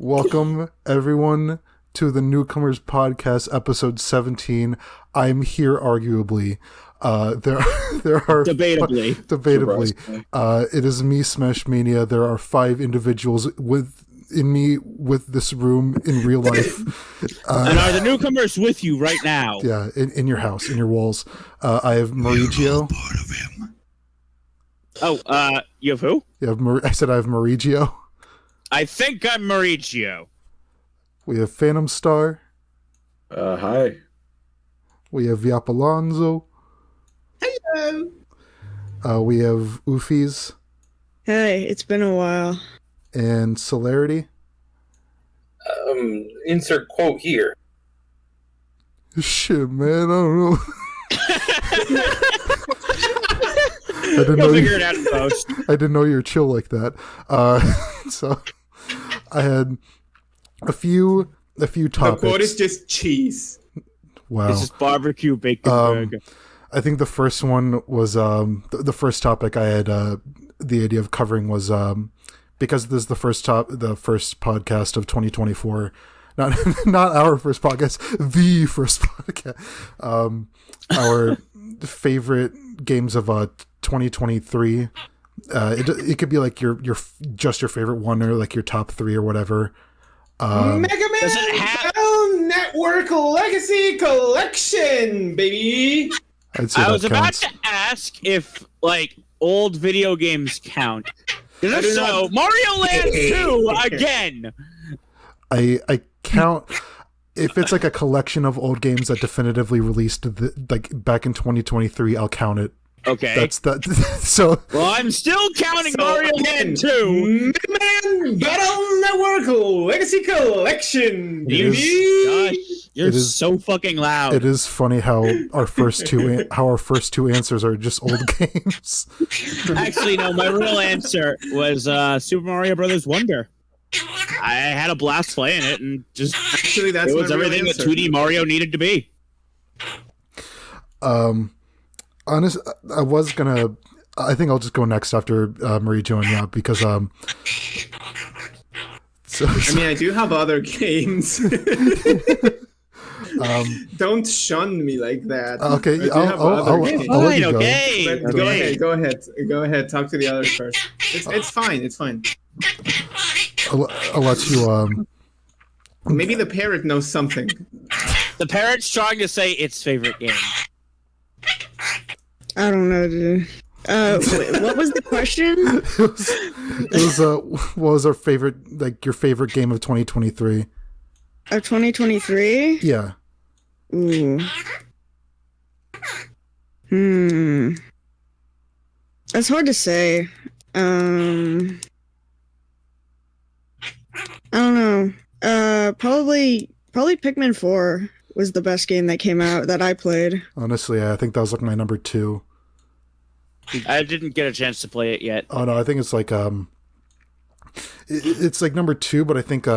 Welcome, everyone, to the Newcomers Podcast, episode 17. I'm here, arguably. There are debatably. It is me, SmashMania. There are 5 individuals in this room in real life. And are the newcomers with you right now? Yeah, in your house, in your walls. I have Marigio. Part of him. Oh, you have who? I said I have Marigio. I think I'm Marigio. We have PhantomStar. Hi. We have YopAlonso. Hello. We have Oofiies. Hey, it's been a while. And Celerity. Insert quote here. Shit, man, I don't know. You'll figure it out in post. I didn't know you were chill like that. So I had a few topics. The quote is just cheese. Wow. This is barbecue bacon burger. I think the first one was the first topic I had the idea of covering was because this is the first podcast of 2024. Not our first podcast, the first podcast. Our favorite games of 2023. It could be like your favorite one, or like your top 3 or whatever. Mega Man Battle Network Legacy Collection, baby. I was about to ask if like old video games count. If so, Mario Land 2 again. I count if it's like a collection of old games that definitively released like back in 2023. I'll count it. Okay. That's that. So. Well, I'm still counting Mario Land 2. Mega Man Battle Network Legacy Collection, Gosh, you're so fucking loud. It is funny how our first two answers are just old games. Actually, no. My real answer was Super Mario Brothers Wonder. I had a blast playing it, and just actually that's it was everything that 2D Mario needed to be. Honest, I think I'll just go next after Marigio and Yop because I do have other games. Don't shun me like that. Okay, I'll let you go. Go ahead. Talk to the others first. It's fine. I'll let you. Maybe the parrot knows something. The parrot's trying to say its favorite game. I don't know, dude. What was the question? it was what was our favorite, like your favorite game of 2023? Of 2023? Yeah. Ooh. That's hard to say. I don't know. Probably Pikmin 4 was the best game that came out that I played. Honestly, I think that was like my number 2. I didn't get a chance to play it yet. Oh no, I think it's like it's like number 2, but I think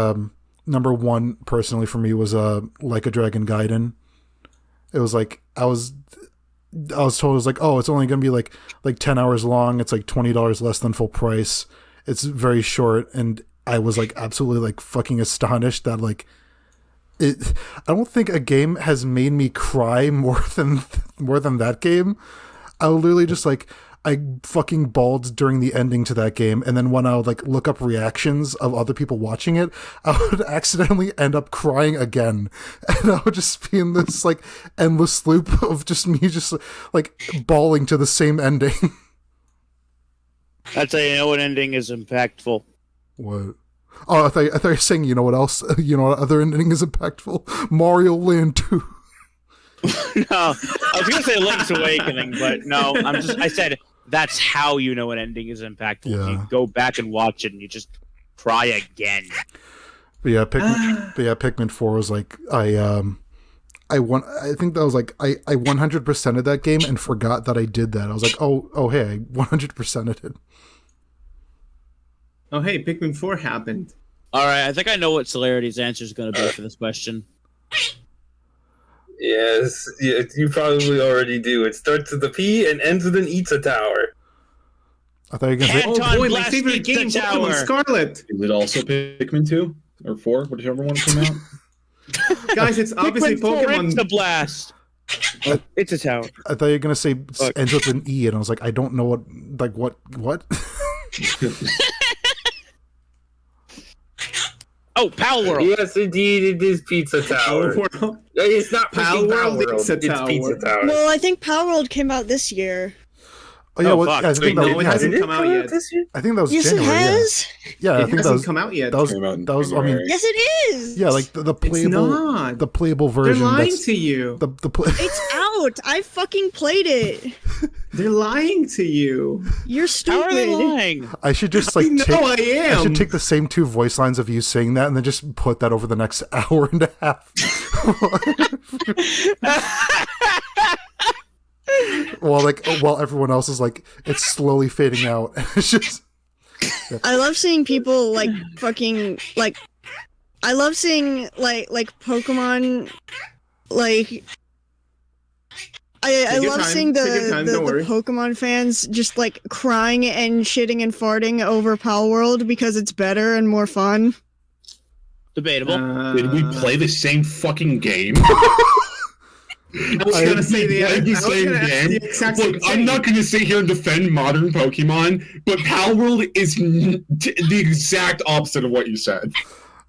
number 1 personally for me was Like a Dragon Gaiden. It was like I was told it was like, oh, it's only gonna be like 10 hours long. It's like $20 less than full price. It's very short, and I was like absolutely like fucking astonished that like I don't think a game has made me cry more than that game. I literally just like I fucking bawled during the ending to that game, and then when I would like look up reactions of other people watching it, I would accidentally end up crying again, and I would just be in this like endless loop of just me just like bawling to the same ending. That's how you know an ending is impactful. What? Oh, I thought you were saying, you know what else? You know what other ending is impactful? Mario Land 2. No, I was going to say Link's Awakening, but no, I said that's how you know an ending is impactful. Yeah. You go back and watch it and you just cry again. But yeah, Pikmin 4 was like, I think that was like, I 100%ed that game and forgot that I did that. I was like, oh hey, I 100%ed it. Oh hey, Pikmin 4 happened. Alright, I think I know what Celerity's answer is going to be for this question. Yes, you probably already do. It starts with a P and ends with an Pizza Tower. I thought you were going to say... Oh boy, my favorite game, Pokemon Scarlet. Is it also Pikmin 2? or 4, whichever one came out. Guys, it's obviously Pikmin 4 Pokemon. into blast. It's a tower. I thought you were gonna say Look. ends with an E, and I was like, I don't know what. Oh, Pal World. Yes, indeed, it is Pizza Tower. World. It's not Pal Pal World, World. Pizza It's Tower. Pizza Tower. Well, I think Power World came out this year. Oh yeah, Oh, well, fuck. yeah, I think Wait, that, no, it yeah, hasn't come out yet. this year? I think that was Yes, January. it has. Yeah, I It think that hasn't was come out yet. that was Came out in that was. I mean, January. Yes, it is. yeah, like the It's playable, not. the playable They're version. lying That's to you. the It's out. I fucking played it. They're lying to you. You're How are they stupid. lying? I should just like No, take. I am. I should take the same 2 voice lines of you saying that, and then just put that over the next hour and a half. while everyone else is like, it's slowly fading out. It's just I love seeing people like fucking like. I love seeing like Pokemon like. I Take your love time. seeing Take your time, the don't worry. Pokemon fans just like crying and shitting and farting over Pal World because it's better and more fun. Debatable. Did we play the same fucking game? I was gonna say the Played the I was same gonna ask game. the exact Look, same I'm thing. not going to sit here and defend modern Pokemon, but Pal World is the exact opposite of what you said.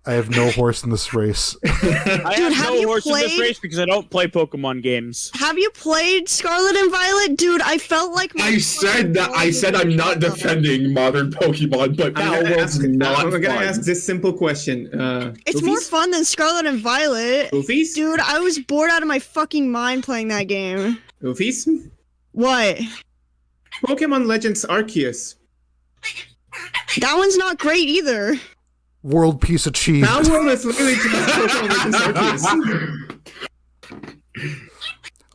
I have no horse in this race. I Dude, have have no you horse in this played- race because I don't play Pokemon games. Have you played Scarlet and Violet, dude? I felt like my I said that. I said I'm not defending modern Pokemon, but Pal I'm World's not gonna fun. ask this simple question. It's more Oofies? fun than Scarlet and Violet. Oofies? Dude, I was bored out of my fucking mind playing that game. Oofies? What? Pokemon Legends Arceus. That one's not great either. World peace achieved. That one is literally just Pokemon Legends Arceus.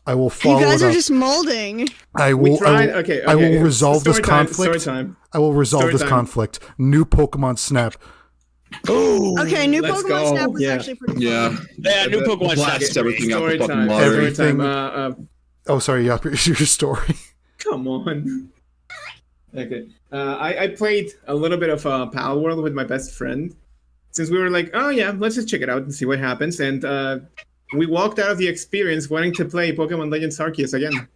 I will You follow guys it are up. just molding. I We will. tried. I will, Okay. I will resolve this Story time, conflict. Story time. I will resolve Story this time. conflict. New Pokemon Snap. Okay, new Let's Pokemon go. Snap was Yeah. actually pretty Yeah. fun. Yeah, new Pokemon Blast Snap. everything out the Story fucking time. lottery. Story Everything- time. Oh, sorry. Yeah, your story. Come on. Okay. I played a little bit of Pal World with my best friend. Since we were like, oh yeah, let's just check it out and see what happens. And we walked out of the experience wanting to play Pokemon Legends Arceus again.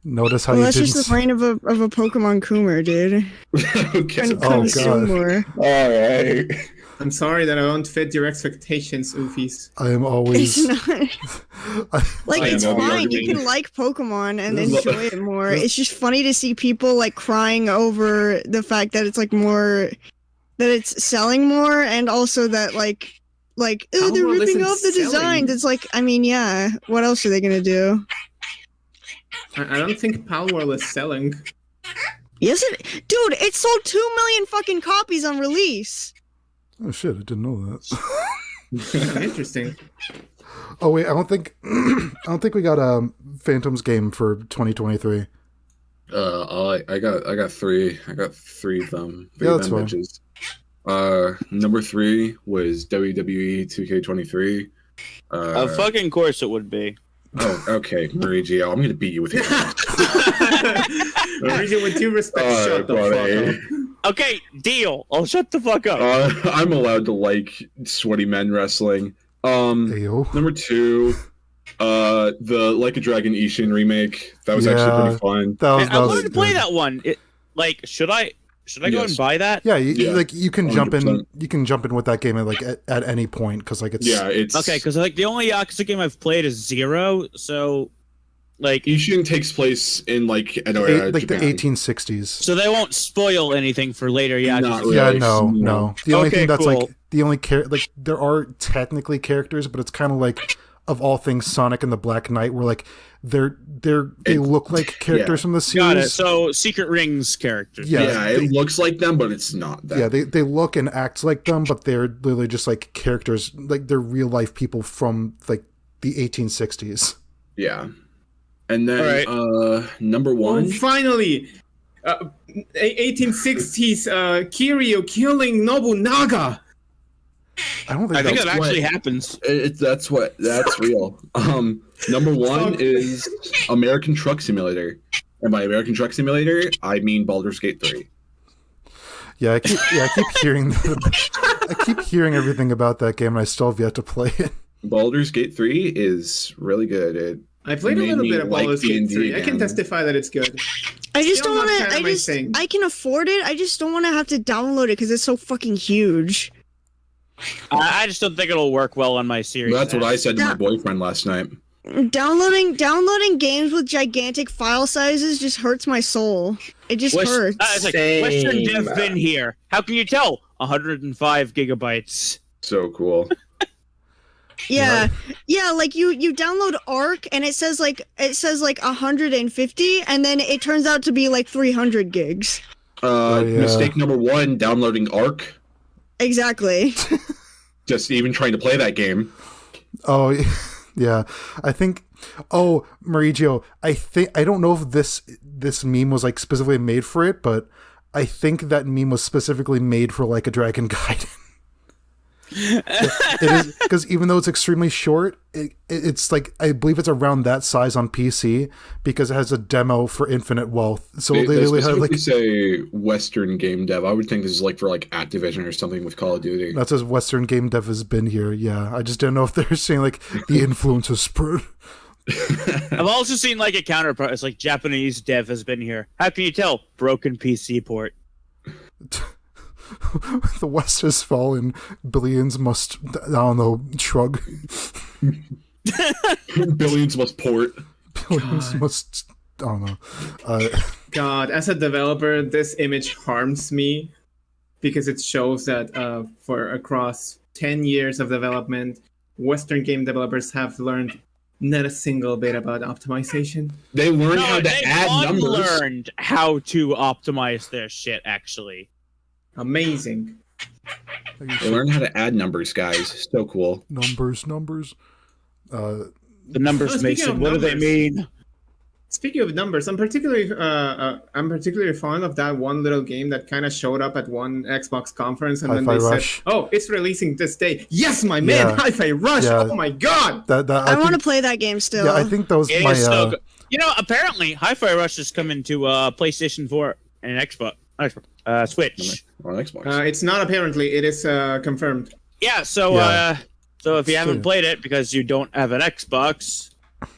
Notice how Well, you that's didn't. just the brain of a Pokemon Coomer, dude. Okay. And Oh, consume God. more. All right. I'm sorry that I won't fit your expectations, Oofies. I am always. It's not. Like, I it's know the fine. You argument. can like Pokemon and This is- enjoy it more. It's just funny to see people like crying over the fact that it's like more, that it's selling more, and also that like, oh, they're Power ripping isn't off the selling. designs. It's like, I mean, yeah. What else are they gonna do? I don't think Pal World is selling. Yes, dude, it sold 2 million fucking copies on release. Oh shit! I didn't know that. Interesting. Oh wait, I don't think we got a Phantom's game for 2023. I got 3. I got 3 of them. Yeah, that's fine. Bitches. Number 3 was WWE 2K23. Of fucking course it would be. Oh, okay, Marigio, I'm gonna beat you with your Region, with due respect, shut the buddy. fuck up. Okay, deal. I'll shut the fuck up. I'm allowed to like sweaty men wrestling. Ayo. Number 2, the Like a Dragon Ishin remake. That was Yeah. actually pretty fun. That was. I That was wanted to play good. that one. Should I go Yes. and buy that? Yeah, Yeah, like you can jump in. 100%. You can jump in with that game at any point because like it's. Yeah, it's Okay, because like the only Yakuza game I've played is 0, so like Ishin takes place in like an like the Japan. 1860s. so they won't spoil anything for later Yakuza. Not really. Yeah, no. The only Okay, thing that's cool. like the only like there are technically characters, but it's kind of like of all things Sonic and the Black Knight, where like they look like characters yeah. from the series. Got it. So Secret Rings characters. Yeah, Yeah, it looks like them, but it's not that. Yeah, they look and act like them, but they're literally just like characters, like they're real life people from like the 1860s. Yeah. And then number 1. Oh, finally! 1860s Kiryu killing Nobunaga! I don't think I think that's that actually what- happens. That's real. Number 1 Fuck. is American Truck Simulator. And by American Truck Simulator, I mean Baldur's Gate 3. Yeah, I keep hearing that. I keep hearing everything about that game, and I still have yet to play it. Baldur's Gate 3 is really good. I played a made little me bit of like Baldur's Gate 3. I D&D can again. testify that it's good. I just Still don't not want to. kinda my thing. I can afford it. I just don't want to have to download it because it's so fucking huge. I just don't think it'll work well on my series. That's what X. I said to my boyfriend last night. Downloading games with gigantic file sizes just hurts my soul. It just hurts. It's like Same. Western Dev been here. How can you tell? 105 gigabytes. So cool. Yeah, like you download Arc and it says like 150, and then it turns out to be like 300 gigs. Mistake number 1, downloading Arc. Exactly. Just even trying to play that game. Oh, yeah. I think. Oh, Marigio. I don't know if this meme was like specifically made for it, but I think that meme was specifically made for Like a Dragon Gaiden. It is, because even though it's extremely short, it's like, I believe it's around that size on PC because it has a demo for Infinite Wealth. So They really have like, say Western game dev. I would think this is like for like Activision or something with Call of Duty. that says Western Game Dev has been here. Yeah, I just didn't know if they're saying like the influence has spread. I've also seen like a counterpart. It's like Japanese dev has been here. How can you tell? Broken PC port. The West has fallen. Billions must, I don't know, shrug. Billions must port. Billions must, I don't know. God, as a developer, this image harms me because it shows that for across 10 years of development, Western game developers have learned not a single bit about optimization. They learned how to they've add numbers. learned how to optimize their shit, actually. Amazing. They learned how to add numbers, guys. So cool. Numbers. The numbers, speaking Mason, of what do they numbers, mean? Speaking of numbers, I'm particularly fond of that one little game that kind of showed up at one Xbox conference, and then Hi-Fi they Rush. said, "Oh, it's releasing this day." Yes, my man, Yeah. Hi-Fi Rush. Yeah. Oh my god. I want to play that game still. Yeah, I think that was It my. is so good. You know, apparently, Hi-Fi Rush is coming to PlayStation 4 and Xbox, Switch. On Xbox. It's not apparently. It is confirmed. Yeah, so Yeah. so if you So- haven't played it because you don't have an Xbox,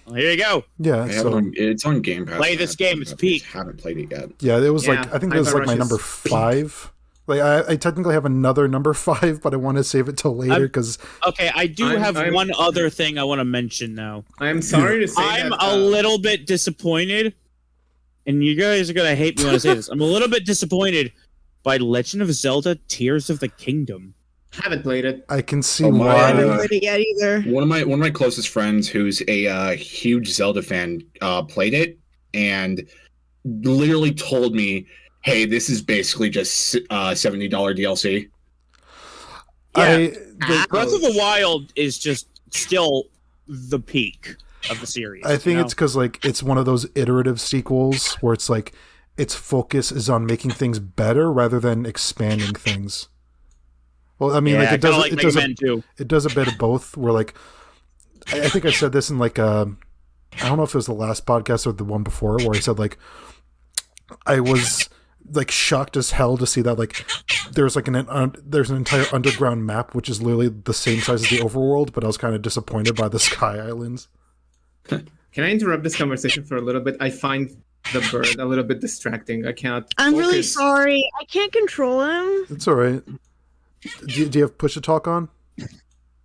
well, here you go. Yeah, I have it on, it's on Game Pass. Play this game, it's I peak. haven't played it yet. yeah, it was Yeah, like, I think it was Hi-Fi like my Rush number is 5. Like I technically have another number 5, but I want to save it till later because Okay, I do have one other thing I want to mention now. I'm sorry to say I'm that, a little bit disappointed, and you guys are gonna hate me when I say this. I'm a little bit disappointed by Legend of Zelda: Tears of the Kingdom. haven't played it. I can see Oh, my I why. haven't played it yet either. One of my closest friends, who's a huge Zelda fan, played it and literally told me, "Hey, this is basically just $70 DLC." Breath of the Wild is just still the peak of the series. I think you know? it's because like it's one of those iterative sequels where it's like its focus is on making things better rather than expanding things. Well, I mean, yeah, like it kinda does. like It Mega does. Man 2. It does a bit of both. Where like, I think I said this in like I don't know if it was the last podcast or the one before, where I said like I was like shocked as hell to see that like there's like there's an entire underground map which is literally the same size as the overworld, but I was kind of disappointed by the Sky Islands. Can I interrupt this conversation for a little bit? I find the bird a little bit distracting. I cannot. I'm really focus. sorry. I can't control him. It's all right. Do you have push to talk on?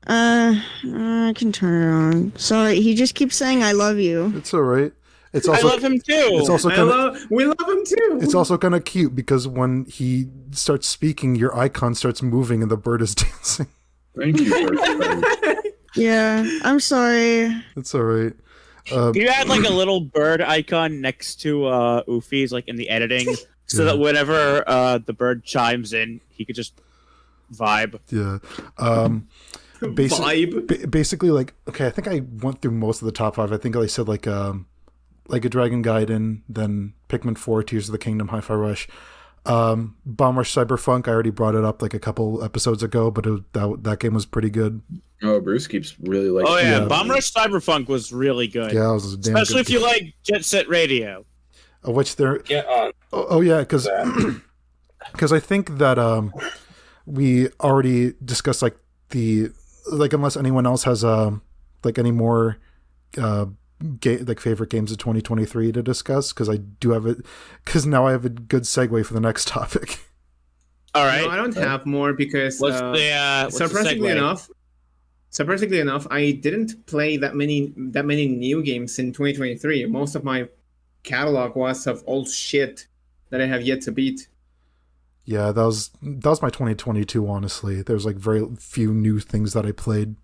I can turn it on. Sorry, he just keeps saying I love you. It's all right. It's I also love him too. it's also kind of We love him too. it's also kind of cute because when he starts speaking, your icon starts moving and the bird is dancing. Thank you. Yeah, I'm sorry. It's all right. You add like a little bird icon next to Oofiies, like in the editing, so that whenever the bird chimes in, he could just vibe. Yeah. Vibe. Basically, like, okay, I think I went through most of the top 5. I think I said like a Dragon Gaiden, then Pikmin 4, Tears of the Kingdom, Hi-Fi Rush, Bomb Rush Cyberpunk. I already brought it up like a couple episodes ago, but that game was pretty good. Oh, Bruce keeps really like. Oh yeah, Yeah. Bomb Rush Cyberpunk was really good. Yeah, it was a damn Especially good if you like Jet Set Radio. which there. Get on. Oh yeah, because I think that we already discussed like unless anyone else has like any more like favorite games of 2023 to discuss, because I do have it, because now I have a good segue for the next topic. All right. No, I don't have more because What's the surprisingly enough, I didn't play that many new games in 2023. Most of my catalog was of old shit that I have yet to beat. Yeah, that was my 2022. Honestly, there's like very few new things that I played.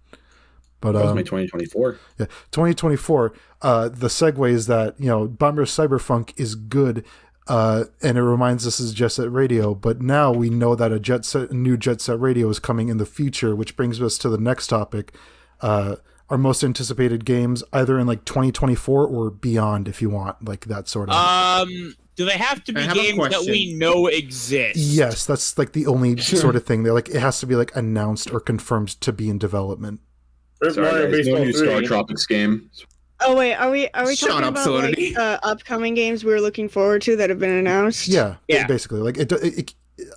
But that was my 2024. Yeah, 2024. The segue is that Bomber Cyberfunk is good, and it reminds us of Jet Set Radio. But now we know that a new Jet Set Radio is coming in the future, which brings us to the next topic. Our most anticipated games, either in like 2024 or beyond, if you want, like that sort of. Do they have to be games that we know exist? Yes, that's like the only sort of thing. They're like, it has to be like announced or confirmed to be in development. Sorry, guys, no new Star Tropics game. Oh wait, are we talking about like upcoming games we're looking forward to that have been announced? Yeah. Basically, like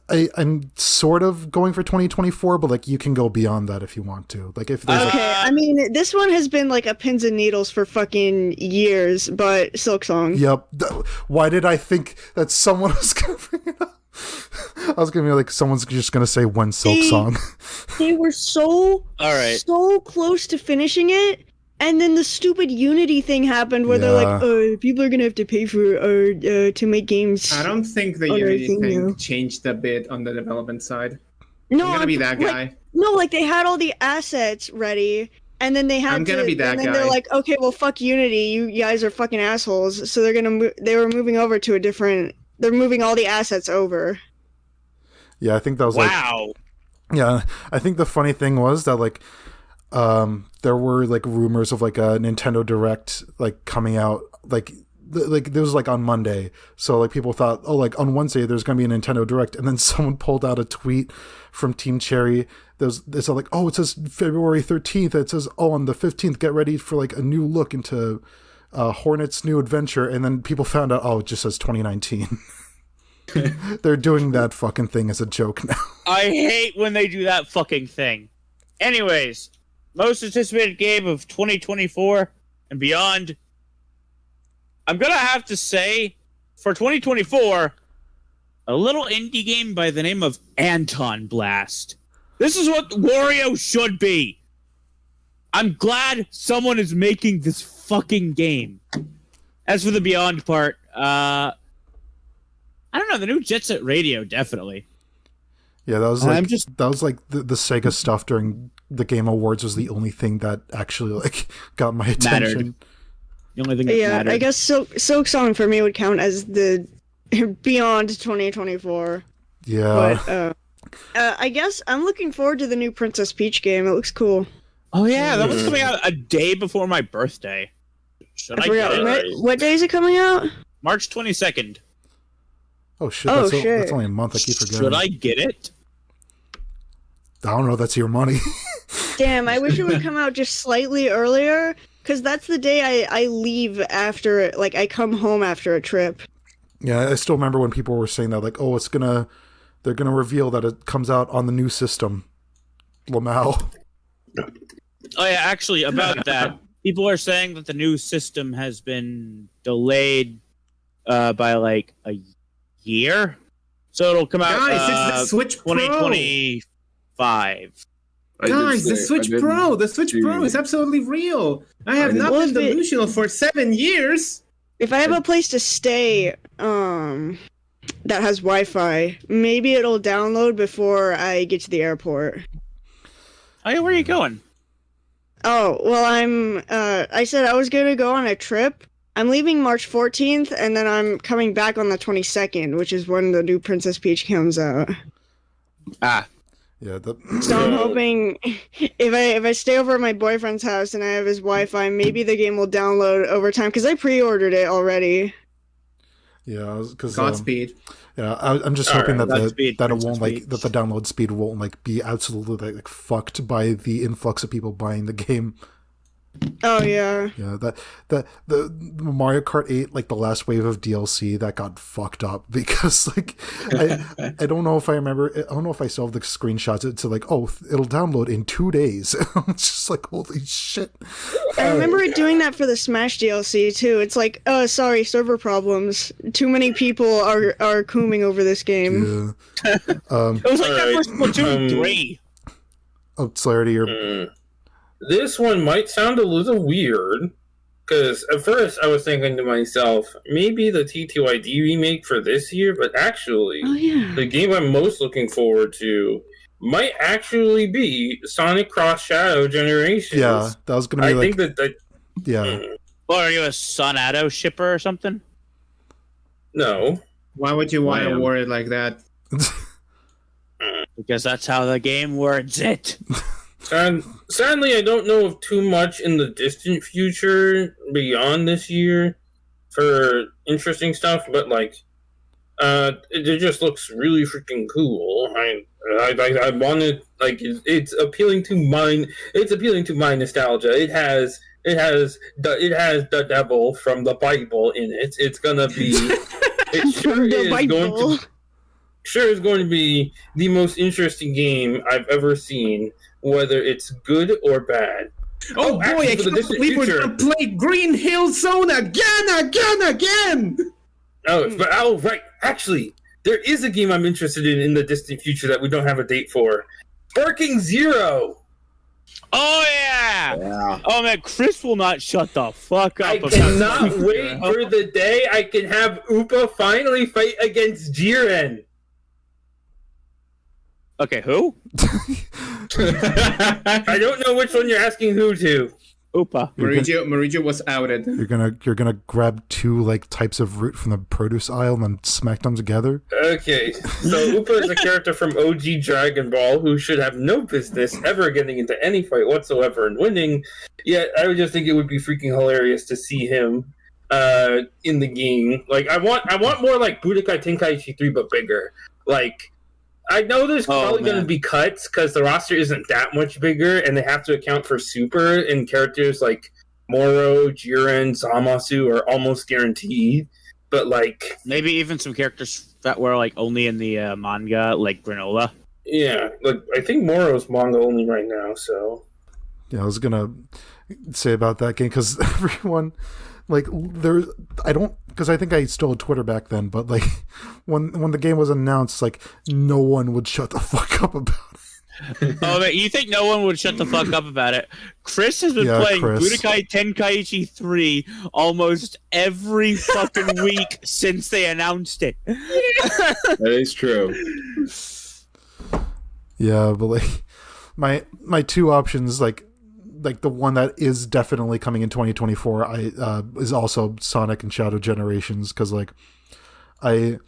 I'm sort of going for 2024, but like you can go beyond that if you want to. Like if there's I mean, this one has been like a pins and needles for fucking years, but Silksong. Yep. Why did I think that someone was gonna bring it up? I was gonna be like, someone's just gonna say when Silksong. They were so close to finishing it. And then the stupid Unity thing happened where they're like, "Oh, people are gonna have to pay for to make games." I don't think the Unity thing changed a bit on the development side. No, I'm gonna be that guy. Like they had all the assets ready, and then they had I'm gonna be that guy. They're like, "Okay, well, fuck Unity. You guys are fucking assholes." So they're gonna they were moving over to a different. They're moving all the assets over. Yeah, I think that was wow. Yeah, I think the funny thing was that like. There were like rumors of like a Nintendo Direct like coming out like this was like on Monday, so like people thought, oh, like on Wednesday there's gonna be a Nintendo Direct, and then someone pulled out a tweet from Team Cherry. It's like, oh, it says February 13th. It says, oh, on the 15th, get ready for like a new look into Hornet's new adventure, and then people found out, oh, it just says 2019. They're doing that fucking thing as a joke now. I hate when they do that fucking thing. Anyways. Most anticipated game of 2024 and beyond. I'm going to have to say, for 2024, a little indie game by the name of Anton Blast. This is what Wario should be. I'm glad someone is making this fucking game. As for the beyond part, I don't know, the new Jet Set Radio, definitely. Yeah, that was like the Sega stuff during the Game Awards was the only thing that actually like got my attention. Mattered. The only thing that mattered. I guess Silksong for me would count as the beyond 2024. Yeah. But I guess I'm looking forward to the new Princess Peach game. It looks cool. Oh yeah, that one's coming out a day before my birthday. Should I get it? What day is it coming out? March 22nd. Oh shit! That's only a month. I keep forgetting. Should I get it? I don't know. That's your money. Damn, I wish it would come out just slightly earlier, because that's the day I leave after, like, I come home after a trip. Yeah, I still remember when people were saying that, like, oh, they're gonna reveal that it comes out on the new system. Lamau. Oh yeah, actually, about that, people are saying that the new system has been delayed by like a year, so it'll come out. Guys, it's the Switch Pro. 2025. Guys, the Switch Pro is absolutely real. I have not been delusional for 7 years. If I have a place to stay, that has Wi-Fi, maybe it'll download before I get to the airport. Oh yeah, where are you going? Oh, well, I said I was gonna go on a trip. I'm leaving March 14th, and then I'm coming back on the 22nd, which is when the new Princess Peach comes out. Ah. Yeah. So I'm hoping if I stay over at my boyfriend's house and I have his Wi-Fi, maybe the game will download over time, because I pre-ordered it already. Yeah, because Godspeed. Yeah, I'm just hoping that Godspeed, it won't like that the download speed won't like be absolutely like fucked by the influx of people buying the game. Oh yeah. Yeah, the Mario Kart 8, like the last wave of DLC, that got fucked up because like I don't know if I remember. I don't know if I still have the screenshots. It's like, oh, it'll download in 2 days. It's just like, holy shit. I remember it doing that for the Smash DLC too. It's like, oh, sorry, server problems. Too many people are cooming over this game. Yeah. It was like that for Splatoon 3. Oh, Celerity, you're This one might sound a little weird, because at first I was thinking to myself, maybe the TTYD remake for this year, but actually, Oh yeah. the game I'm most looking forward to might actually be Sonic Cross Shadow Generations. yeah. That was gonna be I like, think that yeah. What, are you a Sonado shipper or something? no. Why would you want I to am. word it like that? Because that's how the game words it. Sadly, I don't know of too much in the distant future beyond this year for interesting stuff, but like, it just looks really freaking cool. I wanted, like, it's appealing to mine. It's appealing to my nostalgia. It has the devil from the Bible in it. It's gonna be. It sure The is going Bible. to. Sure is going to be the most interesting game I've ever seen, whether it's good or bad. Oh, boy, actually, I for the can't distant believe we're future- gonna play Green Hill Zone again! Oh, right. Actually, there is a game I'm interested in the distant future that we don't have a date for. Barking Zero. Oh, yeah! Yeah. Oh, man, Chris will not shut the fuck up. I about cannot fucking wait Zero. for the day I can have Upa finally fight against Jiren. Okay, who? I don't know which one you're asking who to. Oopa. Mauricio was outed. You're gonna grab 2 like types of root from the produce aisle and then smack them together. Okay, so Upa is a character from OG Dragon Ball who should have no business ever getting into any fight whatsoever and winning. Yet I would just think it would be freaking hilarious to see him in the game. Like I want more like Budokai Tenkaichi 3 but bigger. Like I know there's probably going to be cuts because the roster isn't that much bigger, and they have to account for super and characters like Moro, Jiren, Zamasu are almost guaranteed. But like, Maybe even some characters that were like only in the manga, like Granola. yeah, like I think Moro's manga only right now. So Yeah, I was gonna say about that game because everyone, like, because I think I still had Twitter back then, but like when the game was announced, like no one would shut the fuck up about it. Oh, man, you think no one would shut the fuck up about it? Chris has been Yeah, playing Chris. Budokai Tenkaichi 3 almost every fucking week since they announced it. That is true. Yeah, but like my 2 options, like the one that is definitely coming in 2024, is also Sonic and Shadow Generations, because like I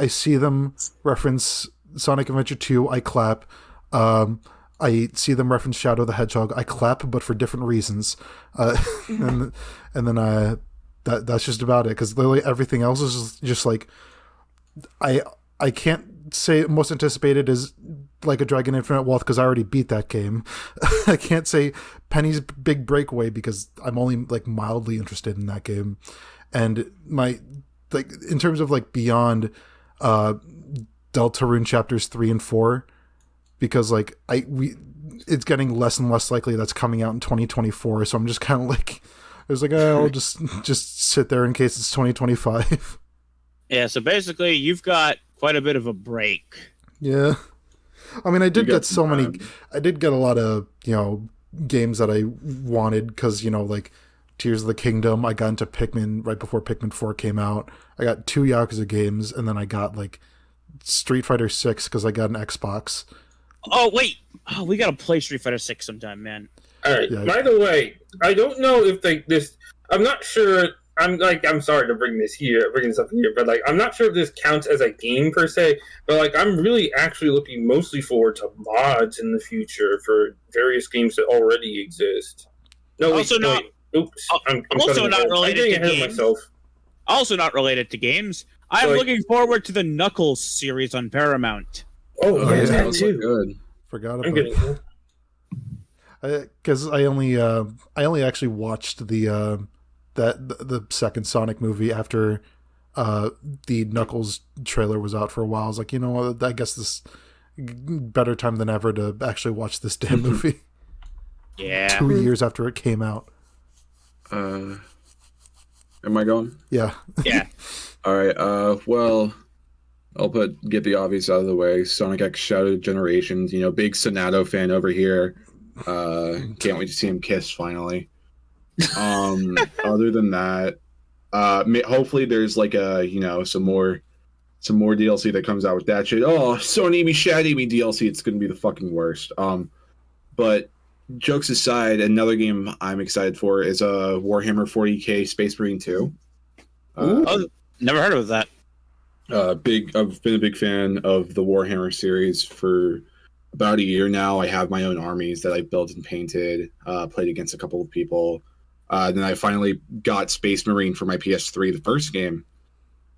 see them reference Sonic Adventure 2, I clap. I see them reference Shadow the Hedgehog, I clap, but for different reasons. And then that's just about it, because literally everything else is just like I can't say most anticipated is Like a Dragon Infinite Wealth because I already beat that game. I can't say Penny's Big Breakaway because I'm only like mildly interested in that game. And my like in terms of like beyond Deltarune chapters 3 and 4, because like it's getting less and less likely that's coming out in 2024. So I'm just kind of like, I was like, I'll just sit there in case it's 2025. Yeah, so basically you've got quite a bit of a break. Yeah. I mean, I did got get so some many. time. I did get a lot of games that I wanted because like Tears of the Kingdom. I got into Pikmin right before Pikmin 4 came out. I got 2 Yakuza games, and then I got like Street Fighter 6 because I got an Xbox. Oh, wait. Oh, we gotta play Street Fighter 6 sometime, man. all right. Yeah. By the way, I don't know if this. I'm not sure. I'm sorry to bring this up here, but like I'm not sure if this counts as a game per se. But like I'm really actually looking mostly forward to mods in the future for various games that already exist. No, Also not- Oops. I'm also cutting not ahead. related I'm getting to ahead of games. myself. Also not related to games. I'm Like- looking forward to the Knuckles series on Paramount. Oh, Oh, yeah, yeah. that Those look too. good. Forgot I'm about. getting. because I only actually watched the second Sonic movie after the Knuckles trailer was out for a while. I was like, you know what, I guess this better time than ever to actually watch this damn movie. Yeah. 2 years after it came out. Am I going? Yeah. Yeah. All right. Well, I'll get the obvious out of the way. Sonic X Shadow Generations. Big Sonato fan over here. Can't wait to see him kiss finally. Other than that, hopefully there's like some more DLC that comes out with that shit. Oh, Sony me Shady me DLC. It's gonna be the fucking worst. But jokes aside, another game I'm excited for is Warhammer 40k Space Marine 2. Never heard of that. I've been a big fan of the Warhammer series for about a year now. I have my own armies that I built and painted, played against a couple of people. Then I finally got Space Marine for my PS3, the first game.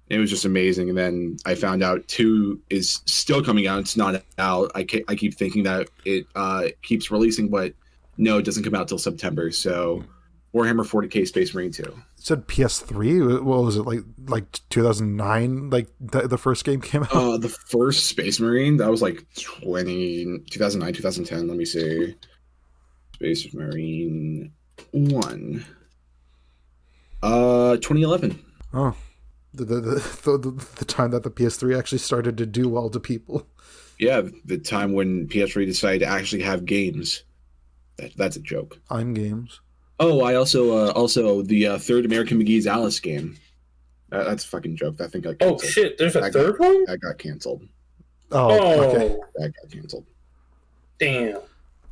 It was just amazing. And then I found out 2 is still coming out. It's not out. I keep thinking that it keeps releasing, but no, it doesn't come out till September. So Warhammer 40k Space Marine 2. It said PS3. What was it, like 2009? Like the first game came out? The first Space Marine, that was like 2009, 2010. Let me see. Space Marine 1. 2011. Oh. The time that the PS3 actually started to do well to people. Yeah, the time when PS3 decided to actually have games. That's a joke. I'm games. Oh, I also the third American McGee's Alice game. That's a fucking joke. That thing got canceled. Oh shit! There's a third one. That got canceled. Oh, okay. That got canceled. Damn.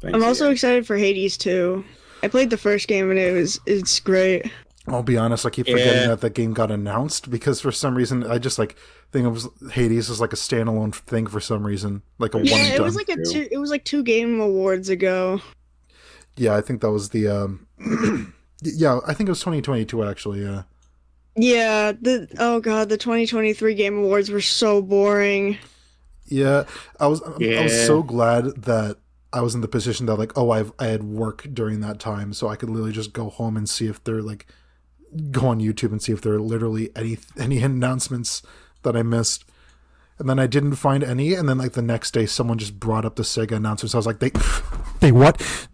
Thanks, I'm also EA. excited for Hades 2. I played the first game and it's great. I'll be honest, I keep forgetting that the game got announced because for some reason I just think it was Hades is like a standalone thing for some reason, like a one and It done. was like it was like 2 game awards ago. Yeah, I think that was the yeah, I think it was 2022 actually. Yeah. Yeah, the 2023 Game Awards were so boring. Yeah, I was so glad that I was in the position that like, I had work during that time, so I could literally just go home and see if they're like, go on YouTube and see if there are literally any announcements that I missed. And then I didn't find any, and then like the next day someone just brought up the Sega announcements. I was like, they what?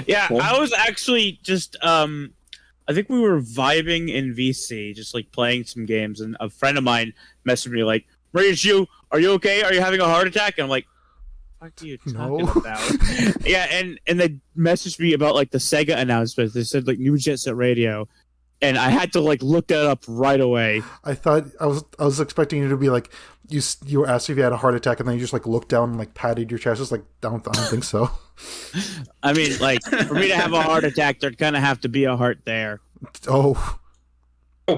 Yeah, I was actually just I think we were vibing in VC, just like playing some games, and a friend of mine messaged me like, Maurice, are you okay? Are you having a heart attack? And I'm like, what are you talking about? Yeah, and they messaged me about like the Sega announcements. They said like new Jet Set Radio, and I had to like look that up right away. I thought I was expecting you to be like you were asked if you had a heart attack, and then you just like looked down and like patted your chest. I was like, I don't think so. I mean, like for me to have a heart attack, there'd kind of have to be a heart there. Oh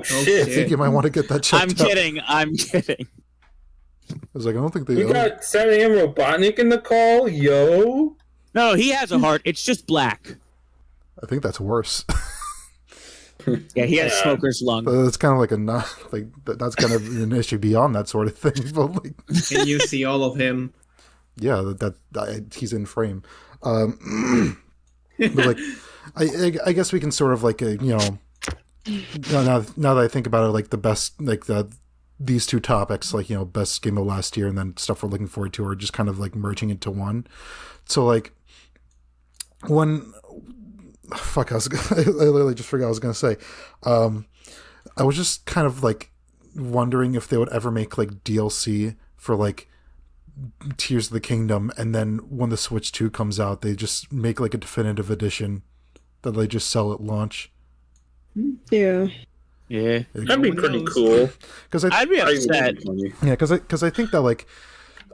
shit! I think you might want to get that checked out. I'm kidding. I was like, I don't think they. We got 7 AM Robotnik in the call, yo. No, he has a heart. It's just black. I think that's worse. Yeah, he has smoker's lung. It's kind of like that's kind of an issue beyond that sort of thing. But like, Can you see all of him? yeah, that he's in frame. But like, I guess we can sort of like now that I think about it, like the best like these two topics, like best game of last year and then stuff we're looking forward to, are just kind of like merging into one. So like when. Fuck, I literally just forgot what I was going to say. I was just kind of like wondering if they would ever make like DLC for like Tears of the Kingdom, and then when the Switch 2 comes out, they just make like a definitive edition that they just sell at launch. Yeah. Yeah, That'd be pretty cool. Because I'd be upset. Yeah, because I think that like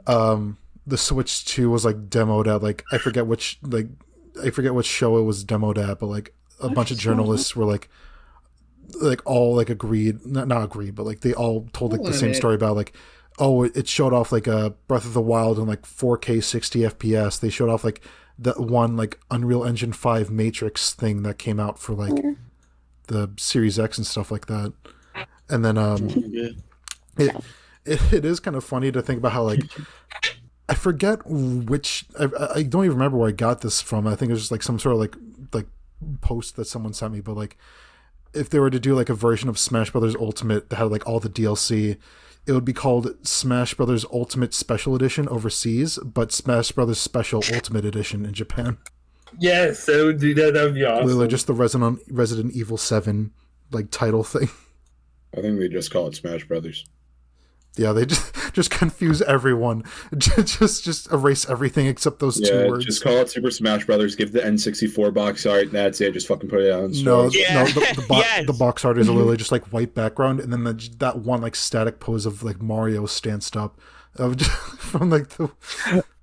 the Switch 2 was like demoed at like I forget which show it was demoed at, but like a bunch of journalists were like all like agreed, not agreed, but like they all told like the same story about like, oh, it showed off like a Breath of the Wild in like 4K 60 FPS. They showed off like that one like Unreal Engine 5 Matrix thing that came out for like the Series X and stuff like that. And then it is kind of funny to think about how like I forget which. I don't even remember where I got this from. I think it was just like some sort of like post that someone sent me. But like, if they were to do like a version of Smash Brothers Ultimate that had like all the DLC, it would be called Smash Brothers Ultimate Special Edition overseas, but Smash Brothers Special Ultimate Edition in Japan. Yes, that would do that. That would be awesome. Literally just the Resident Evil 7 like title thing. I think they just call it Smash Brothers. Yeah, they just confuse everyone. Just erase everything except those two words. Just call it Super Smash Brothers. Give the N64 box art. That's it. Just fucking put it out. No, the box art is literally just like white background, and then that one like static pose of like Mario stanced up, from like the.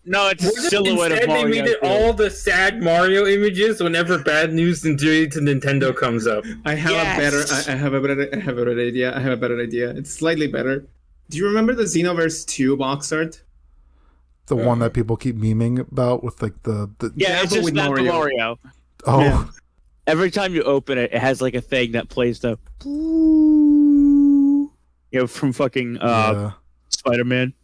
No, it's a silhouette of Mario. They made it all the sad Mario images whenever bad news to Nintendo comes up. I have a better idea. It's slightly better. Do you remember the Xenoverse 2 box art? The one that people keep memeing about with like the it's just not the Mario. Oh. Yeah. Every time you open it, it has like a thing that plays the from fucking Spider-Man.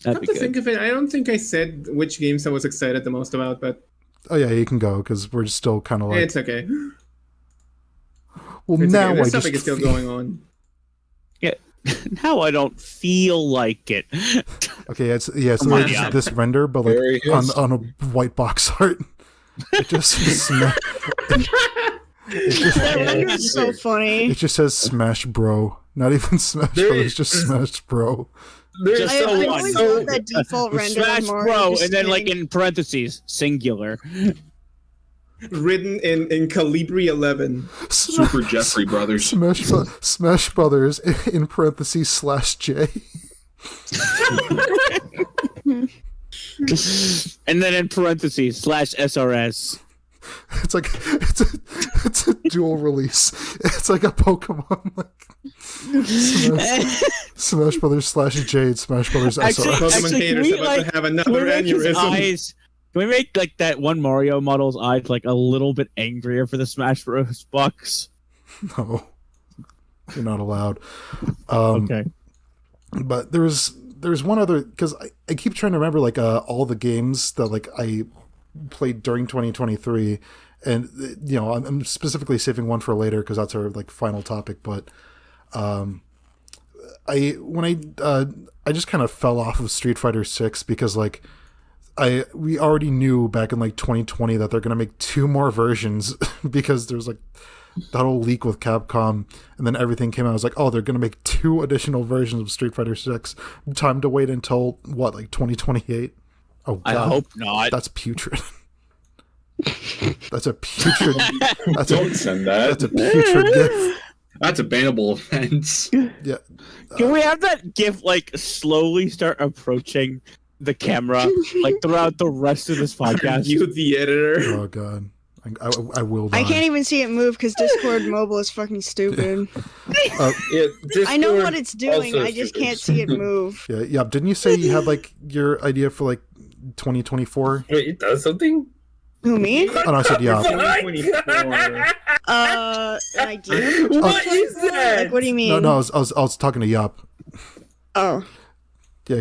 Come to think of it, I don't think I said which games I was excited the most about, but oh yeah, you can go because we're still kind of like it's okay. Well, it's now okay. I This just topic is still going on. Yeah, now I don't feel like it. Okay, it's just this render, but like on a white box art. It just It's so funny. It just says Smash Bro, not even Smash Brothers, just Smash Bro. Just I always love that default render Smash of Mario. Bro, and then like in parentheses, singular. Written in Calibri 11. Super Jeffrey Brothers. Smash Brothers in parentheses /J. And then in parentheses /SRS. It's like it's a dual release. It's like a Pokemon like Smash Brothers /J and Smash Brothers SRS. Pokemon haters about to have another aneurysm. Can we make like that one Mario model's eyes like a little bit angrier for the Smash Bros. Bucks? No, you're not allowed. Okay. But there's one other, because I keep trying to remember like all the games that like I played during 2023, and you know I'm specifically saving one for later because that's our like final topic. But I just kind of fell off of Street Fighter 6 because like we already knew back in like 2020 that they're gonna make 2 more versions because there's like that whole leak with Capcom, and then everything came out. I was like, oh, they're gonna make 2 additional versions of Street Fighter 6. Time to wait until what, like 2028? Oh, God. I hope not. That's putrid. That's a putrid. Don't send that. That's a putrid gift. That's a bannable offense. Yeah. Can we have that GIF like slowly start approaching the camera like throughout the rest of this podcast? You, the editor. Oh God. I will die. I can't even see it move because Discord mobile is fucking stupid. I know what it's doing. I just can't see it move. Yeah. Didn't you say you had like your idea for like 2024? Wait, it does something? Who, me? Oh, no, I said yeah. 2024. I do. What is that? Like, what do you mean? No, I was talking to Yop. Oh. Yeah.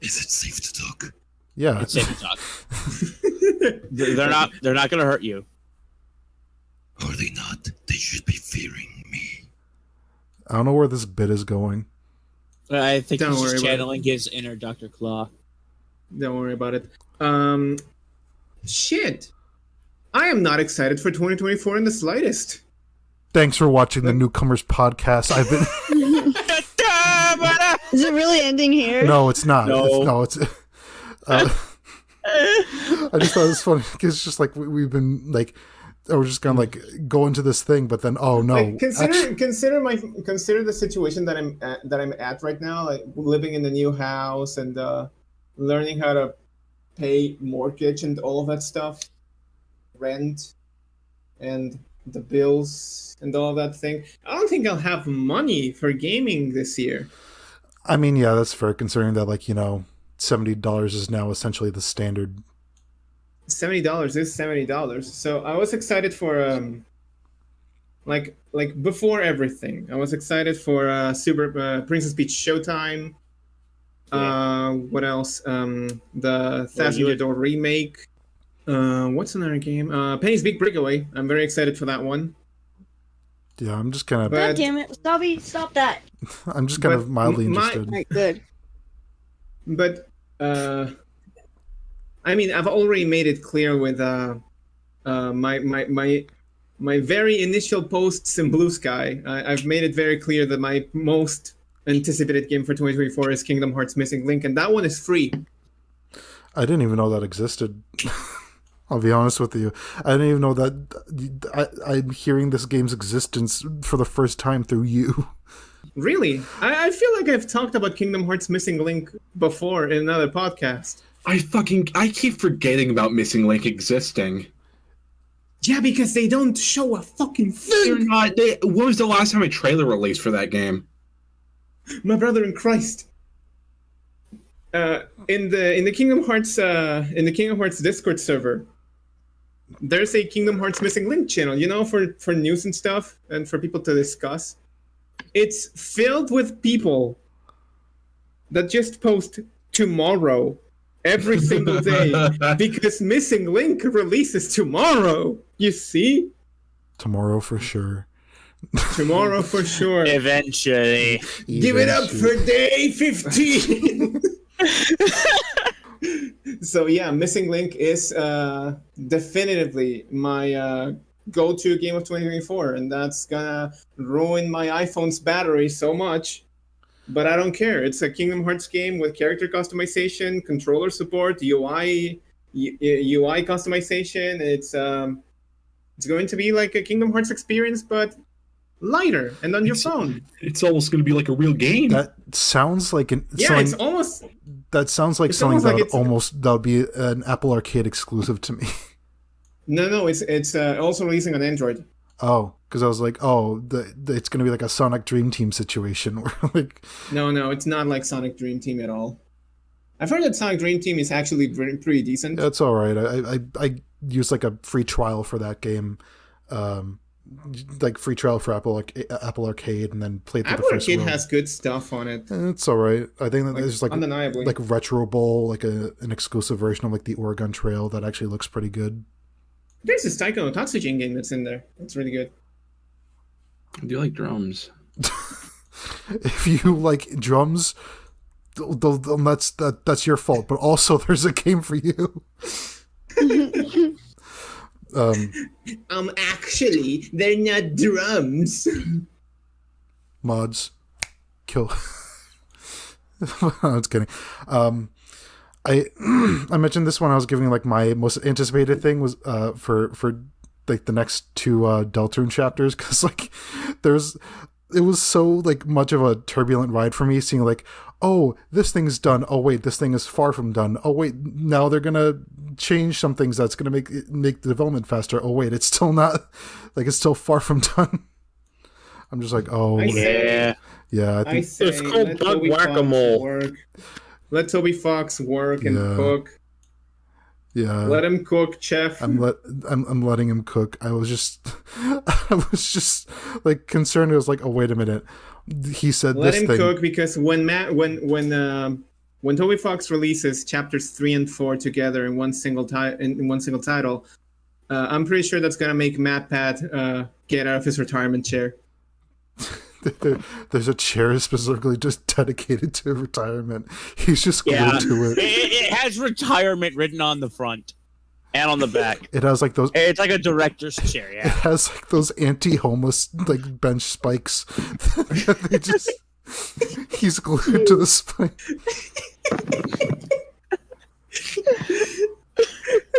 Is it safe to talk? Yeah. It's safe to talk. They're not gonna hurt you. Are they not? They should be fearing me. I don't know where this bit is going. I think Don't he's worry just about channeling his inner Dr. Claw. Don't worry about it. Shit. I am not excited for 2024 in the slightest. Thanks for watching the Newcomers Podcast. I've been. Is it really ending here? No, it's not. No. It's I just thought it was funny because it's just like we've been like, we're just gonna like go into this thing, but then oh no. Like, consider the situation that I'm at right now, like living in the new house and learning how to pay mortgage and all of that stuff, rent, and the bills and all of that thing. I don't think I'll have money for gaming this year. I mean, yeah, that's fair considering that like, you know, $70 is now essentially the standard. $70 is $70. So I was excited for like before everything. I was excited for Super Princess Peach Showtime. What else? The Passenger Door remake. What's another game? Penny's Big Breakaway. I'm very excited for that one. Yeah, I'm just kind of. God damn it, Stubby, stop that. I'm just kind of mildly interested. Alright, good. But I mean, I've already made it clear with my very initial posts in Blue Sky. I've made it very clear that my most anticipated game for 2024 is Kingdom Hearts Missing Link, and that one is free. I didn't even know that existed. I'll be honest with you. I didn't even know that. I'm hearing this game's existence for the first time through you. Really? I feel like I've talked about Kingdom Hearts Missing Link before in another podcast. I keep forgetting about Missing Link existing. Yeah, because they don't show a fucking They're thing. not. When was the last time a trailer released for that game? My brother in Christ. In the Kingdom Hearts Discord server, there's a Kingdom Hearts Missing Link channel, for news and stuff and for people to discuss. It's filled with people that just post tomorrow every single day because Missing Link releases tomorrow. You see? Tomorrow for sure. Tomorrow for sure. Eventually. Give it up for day 15. So yeah, Missing Link is definitively my go-to game of 2024, and that's gonna ruin my iPhone's battery so much. But I don't care. It's a Kingdom Hearts game with character customization, controller support, UI customization. It's going to be like a Kingdom Hearts experience, but lighter and on your phone. It's almost going to be like a real game. That sounds like it's almost. That sounds like something that would be an Apple Arcade exclusive to me. No, it's also releasing on Android. Oh, because I was like, it's going to be like a Sonic Dream Team situation where like. No, it's not like Sonic Dream Team at all. I've heard that Sonic Dream Team is actually pretty decent. That's all right. I used like a free trial for that game, like free trial for Apple Arcade, and then played through the first Apple Arcade world. has good stuff on it. It's all right. I think that there's like undeniably like Retro Bowl, like an exclusive version of like the Oregon Trail that actually looks pretty good. There's this Taiko no Tatsujin game that's in there. It's really good. Do you like drums? If you like drums, that's your fault. But also, there's a game for you. Actually, they're not drums. Mods, kill. I'm just kidding. I mentioned this when I was giving like my most anticipated thing was for like the next two Deltarune chapters, because like it was so like much of a turbulent ride for me, seeing like, oh, this thing's done, oh wait, this thing is far from done, oh wait, now they're gonna change some things that's gonna make the development faster, oh wait, it's still not, like it's still far from done. I'm just like, oh Yeah. I think It's called bug whack-a-mole. Let Toby Fox work and cook. Yeah. Let him cook, chef. I'm letting him cook. I was just like concerned. It was like, oh wait a minute. He said let this him thing. cook, because when Toby Fox releases chapters 3 and 4 together in one single title, I'm pretty sure that's gonna make MatPat get out of his retirement chair. There's a chair specifically just dedicated to retirement. He's just glued to it. It has retirement written on the front and on the back. It has like those. It's like a director's chair. It Yeah. has like those anti-homeless like bench spikes. They just. He's glued to the spike. I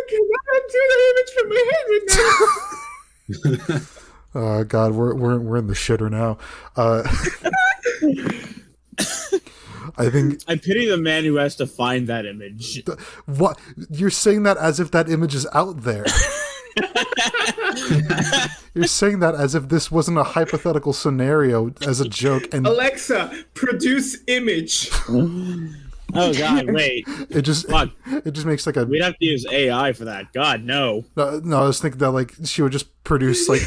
cannot do the image from my head right now. Oh God, we're in the shitter now. I think I pity the man who has to find that image. what you're saying that as if that image is out there. You're saying that as if this wasn't a hypothetical scenario as a joke. And Alexa, produce image. Oh God, wait. It just makes like a. We'd have to use AI for that. God, no. No, I was thinking that like she would just produce like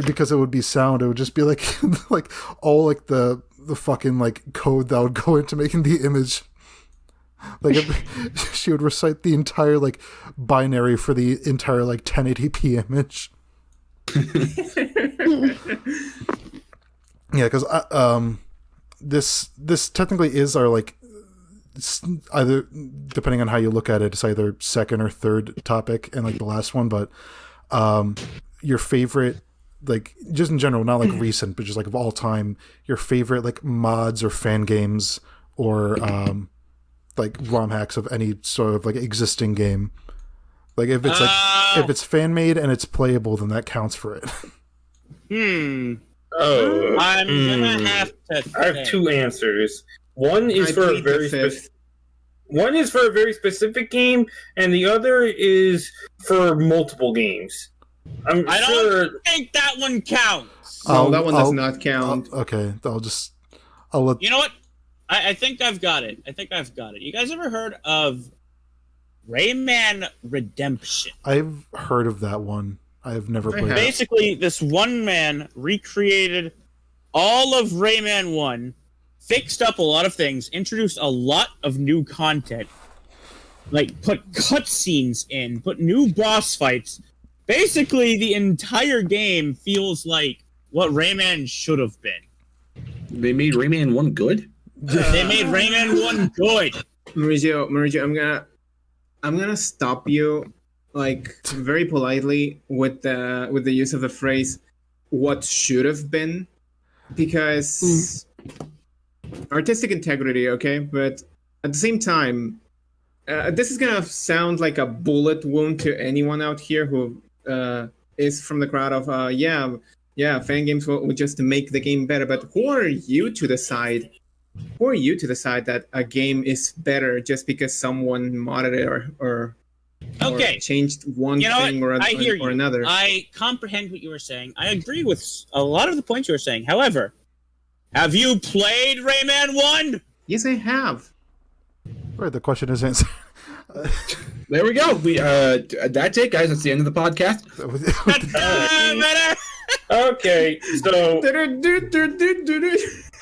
because it would be sound. It would just be like like all like the the fucking like code that would go into making the image. Like she would recite the entire like binary for the entire like 1080p image. Yeah, because this technically is our like either, depending on how you look at it, it's either second or third topic and like the last one, but your favorite, like just in general, not like recent, but just like of all time, your favorite like mods or fan games or like ROM hacks of any sort of like existing game. Like if it's if it's fan made and it's playable, then that counts for it. I'm gonna have to. I have two answers. One is for a very specific game, and the other is for multiple games. I don't think that one counts. No, that one does not count. Okay, I'll let. You know what? I think I've got it. You guys ever heard of Rayman Redemption? I've heard of that one. I've never played it. Basically, this one man recreated all of Rayman 1, fixed up a lot of things, introduced a lot of new content, like put cutscenes in, put new boss fights. Basically, the entire game feels like what Rayman should have been. They made Rayman 1 good? They made Rayman 1 good. Mauricio, I'm gonna stop you, like very politely, with the use of the phrase "what should have been," because artistic integrity, okay, but at the same time, this is gonna sound like a bullet wound to anyone out here who is from the crowd of fan games will just make the game better. But who are you to decide? Who are you to decide that a game is better just because someone modded it or changed one thing or another? I comprehend what you were saying. I agree with a lot of the points you were saying. However, have you played Rayman 1? Yes, I have. Right, the question is answered. There we go. We that's it, guys. That's the end of the podcast. Okay,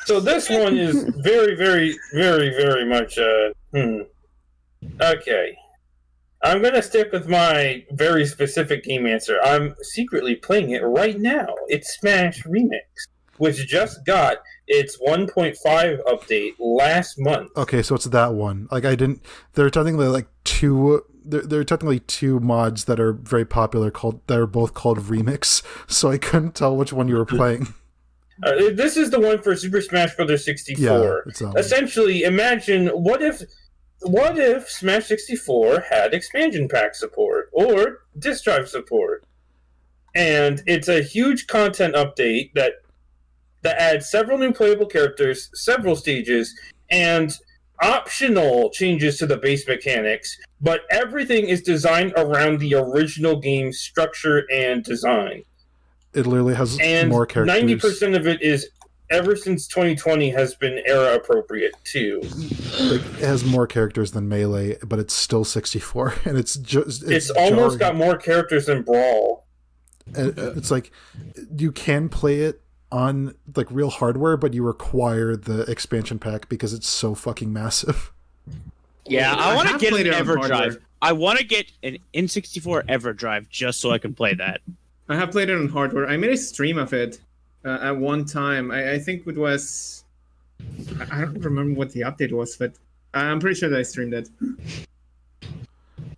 so this one is very, very, very, very much Okay. I'm going to stick with my very specific game answer. I'm secretly playing it right now. It's Smash Remix, which just got its 1.5 update last month. Okay, so it's that one. Like there are technically like two. There are technically two mods that are very popular that are both called Remix. So I couldn't tell which one you were playing. This is the one for Super Smash Bros. 64. Yeah, it's that one. Essentially, imagine what if Smash 64 had expansion pack support or disk drive support, and it's a huge content update that adds several new playable characters, several stages, and optional changes to the base mechanics, but everything is designed around the original game's structure and design. It literally has more characters. 90% of it is, ever since 2020, has been era appropriate too. Like, it has more characters than Melee, but it's still 64, and it's almost got more characters than Brawl. And it's like you can play it on like real hardware, but you require the expansion pack because it's so fucking massive. Yeah, I want to get an EverDrive. I want to get an N64 EverDrive just so I can play that. I have played it on hardware. I made a stream of it at one time. I think it was... I don't remember what the update was, but I'm pretty sure that I streamed it.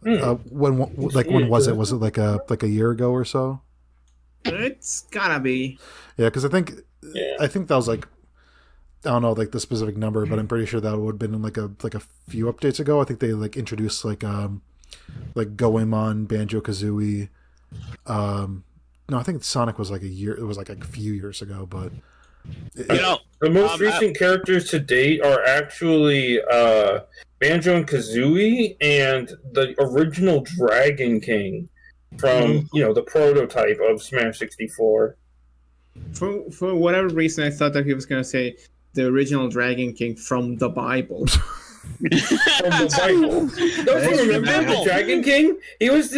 When was it? Was it like a year ago or so? It's gotta be. Yeah, because I think that was like, I don't know like the specific number, but I'm pretty sure that would have been like a few updates ago. I think they like introduced like Goemon, Banjo-Kazooie. No, I think Sonic was like a year. It was like a few years ago, but the most recent characters to date are actually Banjo and Kazooie and the original Dragon King from the prototype of Smash 64. For whatever reason, I thought that he was gonna say the original Dragon King from the Bible. From the Bible. Don't you remember the Dragon King? He was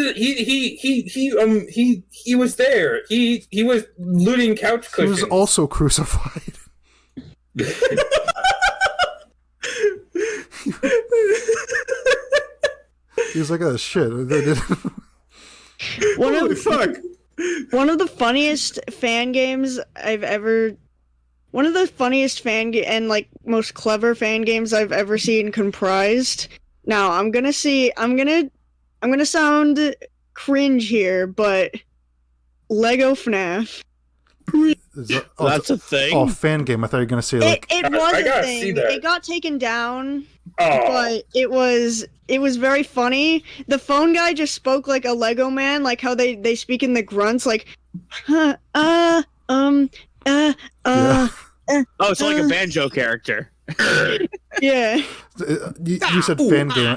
he was there. He was looting couch cushions. He was also crucified. He was like, "Oh shit." Holy fuck! One of the funniest fan games I've ever. One of the funniest and like most clever fan games I've ever seen comprised. Now I'm gonna sound cringe here, but Lego FNAF. That's a thing. Oh, fan game. I thought you were gonna say like. It was I a gotta see thing. that. It got taken down, Oh, but it was very funny. The phone guy just spoke like a Lego man, like how they speak in the grunts, like, Yeah. Oh, it's like a banjo character. yeah. You said fan game.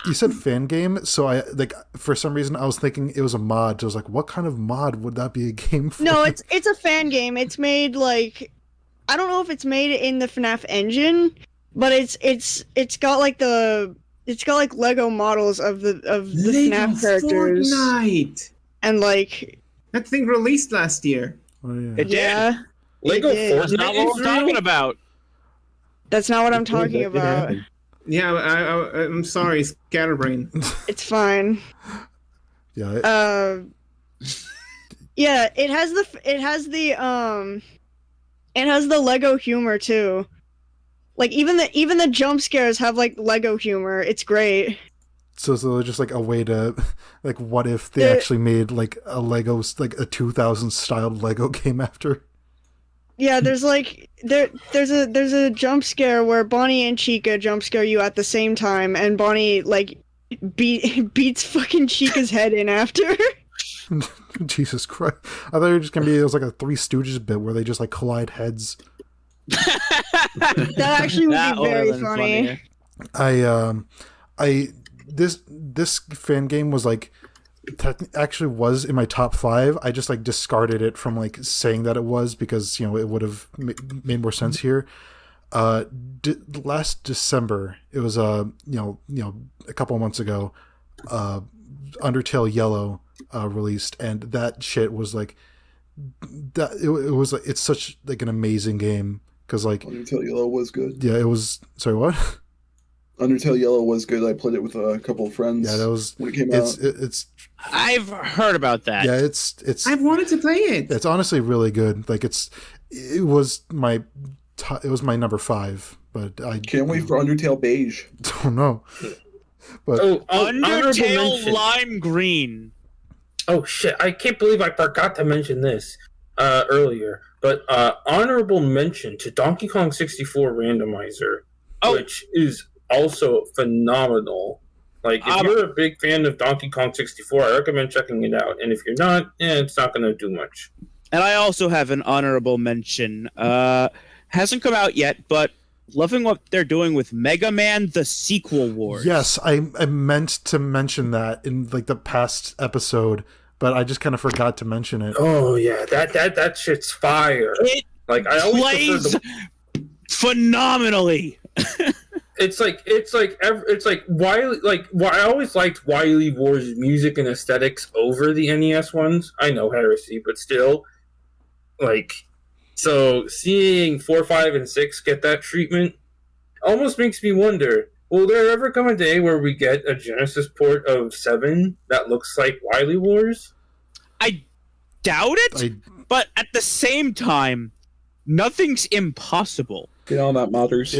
You said fan game, so I like for some reason I was thinking it was a mod. So I was like, what kind of mod would that be a game for? No, it's a fan game. It's made like, I don't know if it's made in the FNAF engine, but it's got like Lego models of the FNAF characters, Fortnite. and like That thing released last year. Oh, yeah. It did. yeah, Lego it is. That's not what we're talking about. That's not what I'm talking It about. happened. Yeah, I'm sorry, Scatterbrain. It's fine. Yeah. Yeah, it has the Lego humor too. Like even the jump scares have like Lego humor. It's great. So just like a way to, like, what if they actually made like a Lego, like a 2000s styled Lego game after? Yeah, there's like there's a jump scare where Bonnie and Chica jump scare you at the same time, and Bonnie like beats fucking Chica's head in after. Jesus Christ! I thought it was just gonna be it was like a Three Stooges bit where they just like collide heads. That actually would That be would've very been funny. funnier. This fan game was like actually was in my top 5. I just like discarded it from like saying that it was because it would have made more sense here. Last December, it was a couple of months ago, Undertale Yellow released, and that shit was like that. It was like it's such like an amazing game because like Undertale Yellow was good. yeah, it was. Sorry, what? Undertale Yellow was good. I played it with a couple of friends. Yeah, that was when it came out. It's I've heard about that. yeah, it's I've wanted to play it. It's honestly really good. Like it was my number 5, but I Can't wait for Undertale Beige. don't know. But Honorable Undertale mention. Lime Green. Oh shit! I can't believe I forgot to mention this earlier. But honorable mention to Donkey Kong 64 Randomizer, which is also phenomenal. Like, if you're a big fan of Donkey Kong 64, I recommend checking it out. And if you're not, it's not going to do much. And I also have an honorable mention. Hasn't come out yet, but loving what they're doing with Mega Man: The Sequel Wars. yes, I meant to mention that in like the past episode, but I just kind of forgot to mention it. Oh yeah, that shit's fire. It Like I always plays prefer phenomenally. It's like Wily. I always liked Wily War's music and aesthetics over the NES ones. I know heresy, but still, like, so seeing 4, 5, and 6 get that treatment almost makes me wonder: will there ever come a day where we get a Genesis port of 7 that looks like Wily Wars? I doubt it, but at the same time, nothing's impossible. Get on that, modders.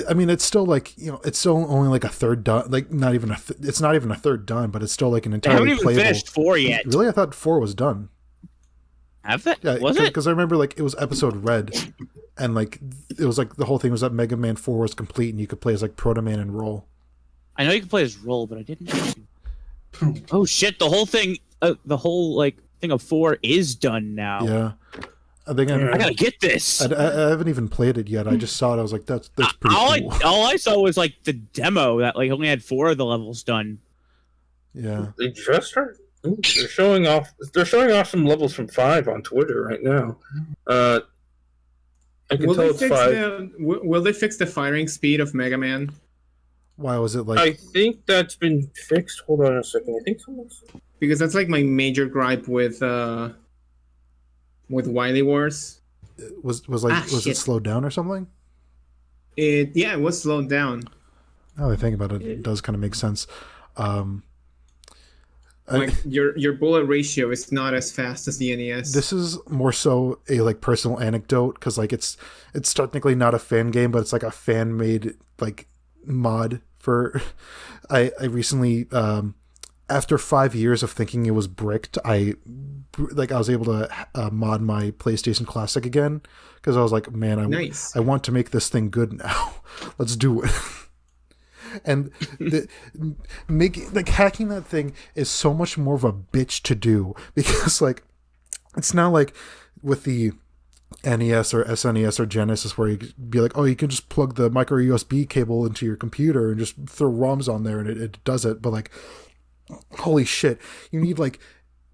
I mean, it's still like it's still only like a third done. Like not even it's not even a third done, but it's still like an I entirely haven't even playable. finished 4 yet. Really, I thought 4 was done. Have they? Yeah, Was it? Because I remember like it was episode Red, and like it was like the whole thing was that Mega Man 4 was complete, and you could play as like Proto Man and Roll. I know you can play as Roll, but I didn't know. Oh shit! The whole thing, the whole like thing of 4 is done now. Yeah, I think I gotta get this. I haven't even played it yet. I just saw it. I was like, that's pretty cool. All I saw was like the demo that like only had 4 of the levels done. Yeah. They just started. Ooh, they're showing off. They're showing off some levels from 5 on Twitter right now. I can tell it's 5. Will they fix the firing speed of Mega Man? Why was it like? I think that's been fixed. Hold on a second. I think someone's. Because that's like my major gripe with Wily Wars. was it shit. slowed down or something? It was slowed down. Now that I think about it, it does kind of make sense. Like your bullet ratio is not as fast as the NES. This is more so a like personal anecdote because like it's technically not a fan game, but it's like a fan made like mod for. I recently after 5 years of thinking it was bricked, I was able to mod my PlayStation Classic again because I was like, man, I want to make this thing good now. Let's do it. And hacking that thing is so much more of a bitch to do because like it's not like with the NES or SNES or Genesis where you could be like, oh, you can just plug the micro USB cable into your computer and just throw ROMs on there and it does it. But like, holy shit, you need like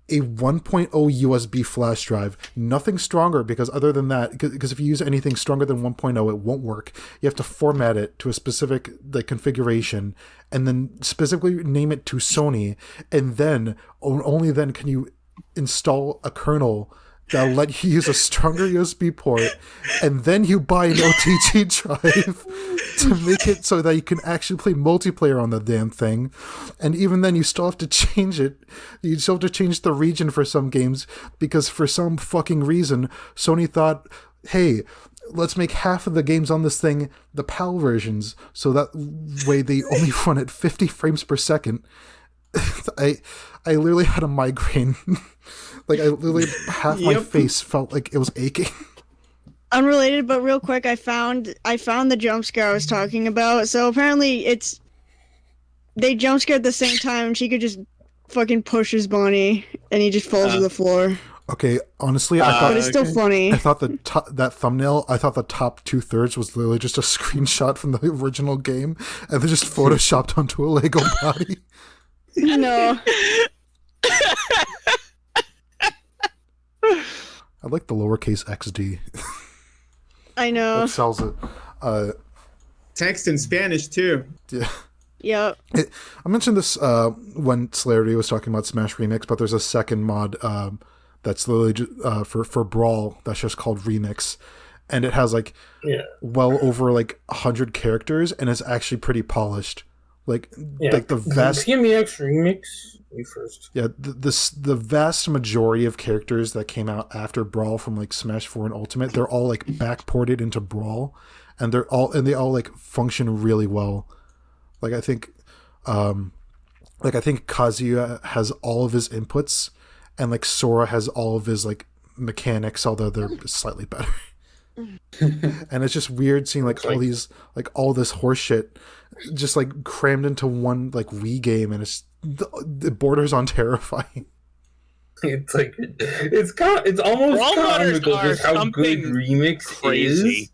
a 1.0 USB flash drive, nothing stronger because other than that, because if you use anything stronger than 1.0, it won't work. You have to format it to a specific like configuration and then specifically name it to Sony, and then only then can you install a kernel that'll let you use a stronger USB port, and then you buy an OTG drive to make it so that you can actually play multiplayer on the damn thing. And even then, you still have to change it. You still have to change the region for some games because for some fucking reason, Sony thought, hey, let's make half of the games on this thing the PAL versions, so that way they only run at 50 frames per second. I literally had a migraine. Like I literally half my face felt like it was aching. Unrelated, but real quick, I found the jump scare I was talking about. So apparently they jump scared at the same time, and she could just fucking push his bunny, and he just falls to the floor. Okay, honestly, I thought, but it's still funny. I thought that thumbnail, I thought the top 2/3 was literally just a screenshot from the original game, and they just photoshopped onto a Lego body. No. I like the lowercase XD. I know. That sells it. Text in Spanish too. Yeah. Yep. I mentioned this when Celerity was talking about Smash Remix, but there's a second mod that's literally for Brawl that's just called Remix, and it has like well over like 100 characters, and it's actually pretty polished. Like the vast. Give me X Remix. You first. Yeah, the vast majority of characters that came out after Brawl from like Smash 4 and Ultimate, they're all like backported into Brawl, and they all like function really well. Like I think Kazuya has all of his inputs, and like Sora has all of his like mechanics, although they're slightly better. And it's just weird seeing like all these like all this horse shit just like crammed into one like Wii game, and it borders on terrifying. It's like it's almost comical just how good Remix is.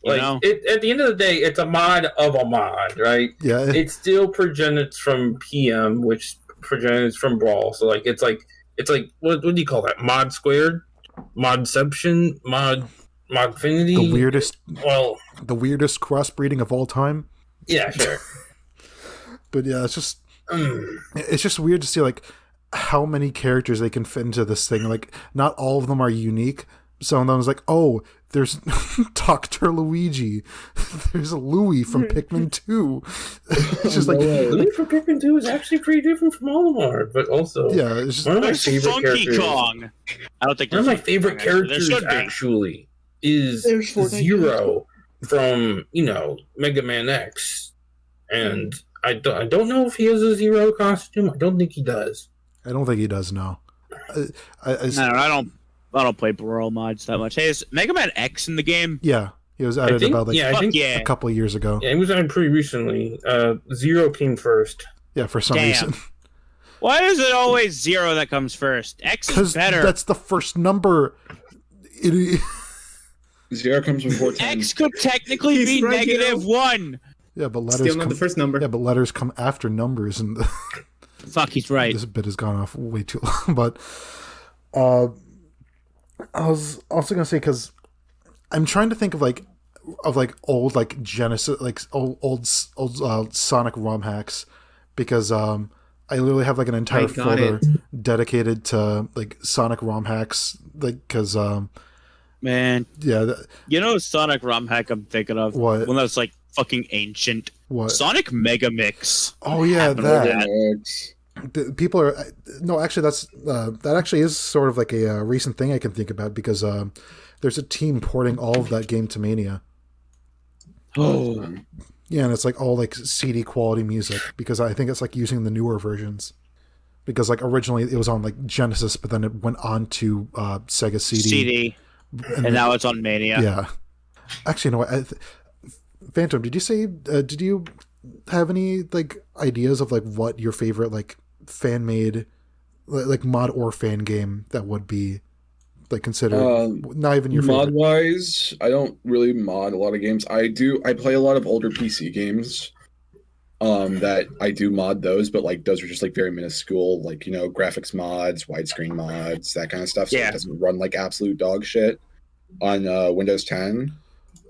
Like at the end of the day, it's a mod of a mod, right? Yeah. It still progenerates from PM, which progenerates from Brawl. So like it's like what do you call that? Mod squared, modception, modfinity. The weirdest crossbreeding of all time. Yeah, sure. But yeah, it's just weird to see like how many characters they can fit into this thing. Like not all of them are unique. Some of them is like, oh, there's Dr. Luigi. There's Louie from Pikmin 2. It's just like Louie from Pikmin 2 is actually pretty different from Olimar, but also it's just one of my favorite Funky characters. Kong. I don't think one of my favorite characters actually is Zero from Mega Man X, and I don't know if he has a Zero costume. I don't think he does. I don't think he does. No. I don't play Brawl mods that much. Hey, is Mega Man X in the game? Yeah, he was added about like a couple of years ago. Yeah, he was added pretty recently. Zero came first. Yeah, for some reason. Why is it always Zero that comes first? X is better. That's the first number. Zero comes before 10. X could technically be -1. Yeah, but letters still not the first number. Yeah, but letters come after numbers, and fuck, he's right. This bit has gone off way too long. But I was also gonna say, because I'm trying to think of old like Genesis, like old Sonic ROM hacks, because I literally have like an entire folder dedicated to like Sonic ROM hacks, like because Man, Yeah. you know Sonic ROM hack I'm thinking of? What? One that's like fucking ancient. What? Sonic Mega Mix. Oh yeah, Happened that. with People are no. Actually, that actually is sort of like a recent thing I can think about because there's a team porting all of that game to Mania. Oh, Yeah, and it's like all like CD quality music because I think it's like using the newer versions. Because like originally it was on like Genesis, but then it went on to Sega CD. and now it's on Mania. Yeah. Actually, you know what? Phantom, did you say? Did you have any like ideas of like what your favorite like fan made, like mod or fan game that would be like considered not even your mod favorite? wise, I don't really mod a lot of games. I play a lot of older PC games. That I do mod those, but like those are just like very minuscule, like, you know, graphics mods, widescreen mods, that kind of stuff. So Yeah. it doesn't run like absolute dog shit on Windows 10.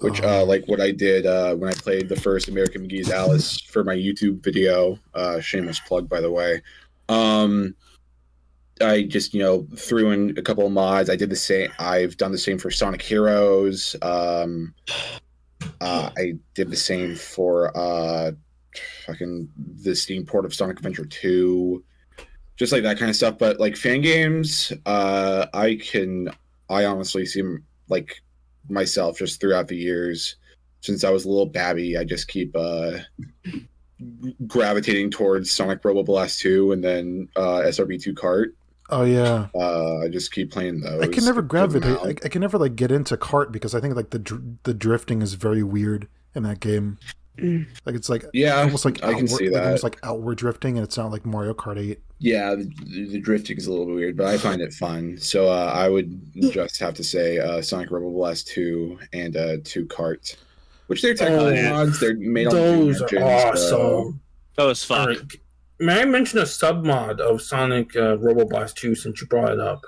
Which like what I did when I played the first American McGee's Alice for my YouTube video, shameless plug by the way. I just, you know, threw in a couple of mods. I did the same. I've done the same for Sonic Heroes. I did the same for fucking the Steam port of Sonic Adventure 2, just like that kind of stuff. But like fan games, I honestly see like myself just throughout the years since I was a little babby, I just keep gravitating towards Sonic Robo Blast 2 and then SRB2 Kart. Oh yeah. I just keep playing those. I can never gravitate. I can never like get into Kart because I think like the drifting is very weird in that game. Like it's like almost like I can see that. Like, almost like outward drifting, and it's not like Mario Kart 8. Yeah, the drifting is a little bit weird, but I find it fun. So I would just have to say Sonic Robo Blast 2 and 2 Kart, which they're technically mods. They're made on Those are awesome. So. That was fun. Right. May I mention a sub mod of Sonic Robo Blast 2 since you brought it up?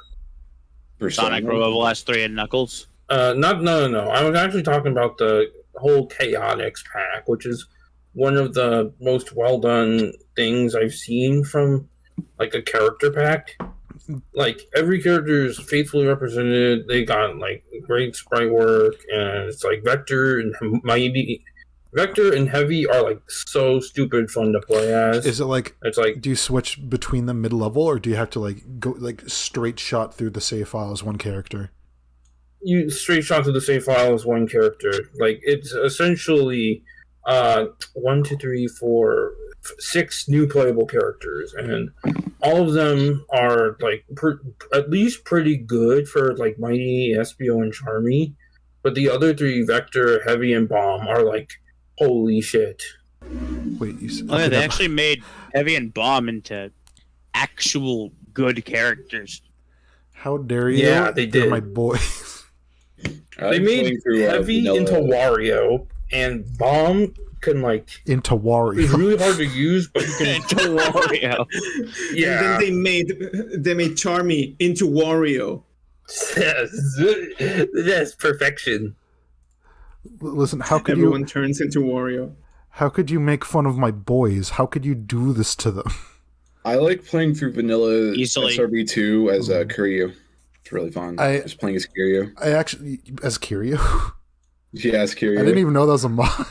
Sonic Robo Blast 3 and Knuckles? No. I was actually talking about the whole Chaotix pack, which is one of the most well done things I've seen from like a character pack. Like every character is faithfully represented. They got like great sprite work, and it's like Vector and Heavy are like so stupid fun to play as. Is it like? It's like, do you switch between them mid level, or do you have to like go like straight shot through the save file as one character? You straight shot to the save file as one character. Like it's essentially 1, 2, 3, 4, 6 new playable characters, and all of them are like at least pretty good for like Mighty, Espio, and Charmy. But the other 3, Vector, Heavy, and Bomb, are like holy shit. Wait, you said, they actually made Heavy and Bomb into actual good characters. How dare you? Yeah, they They're did. my boys. They made Heavy into Wario, and Bomb can like into Wario. It's really hard to use, but you can into Wario. Yeah. And then they made Charmy into Wario. That's perfection. Listen, how could everyone turns into Wario? How could you make fun of my boys? How could you do this to them? I like playing through vanilla Easily. SRB2 as Kiryu. It's really fun. Just playing as Kiryu. I actually as Kiryu. Yeah, as Kiryu. I didn't even know that was a mod.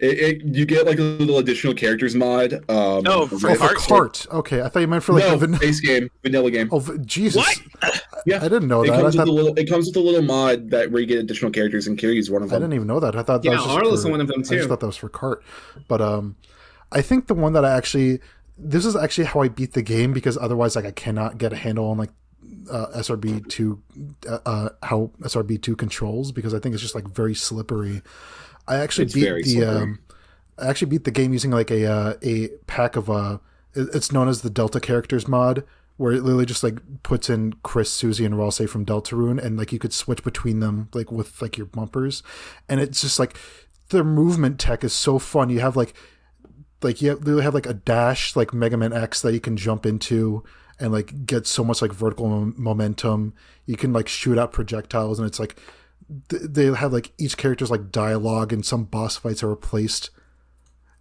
You get like a little additional characters mod. For Kart. Okay, I thought you meant for like the base game, vanilla game. Oh, Jesus! What? Yeah, I didn't know that. It comes with a little mod that where you get additional characters, and Kiryu's one of them. I didn't even know that. I thought yeah, that was Arlo's one of them too. I just thought that was for Kart, but I think the one that this is actually how I beat the game because otherwise, like, I cannot get a handle on like SRB2, how SRB2 controls because I think it's just like very slippery. I actually beat the game using like a pack of it's known as the Delta Characters mod, where it literally just like puts in Chris, Susie, and Ralsei from Deltarune, and like you could switch between them like with like your bumpers, and it's just like their movement tech is so fun. You have like you literally have like a dash like Mega Man X that you can jump into and like get so much like vertical momentum. You can like shoot out projectiles, and it's like they have like each character's like dialogue, and some boss fights are replaced.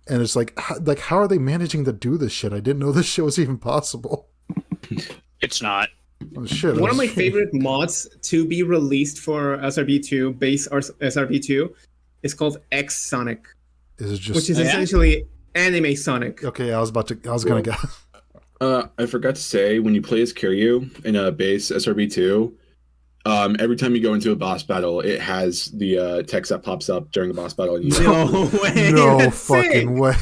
And it's like how are they managing to do this shit? I didn't know this shit was even possible. It's not. Oh, shit. One of my favorite mods to be released for SRB2, base SRB2, is called X Sonic, Is it just which is essentially anime Sonic. okay? I was gonna guess. I forgot to say, when you play as Kiryu in a base SRB2, every time you go into a boss battle, it has the text that pops up during the boss battle. And No way! No That's fucking sick. way.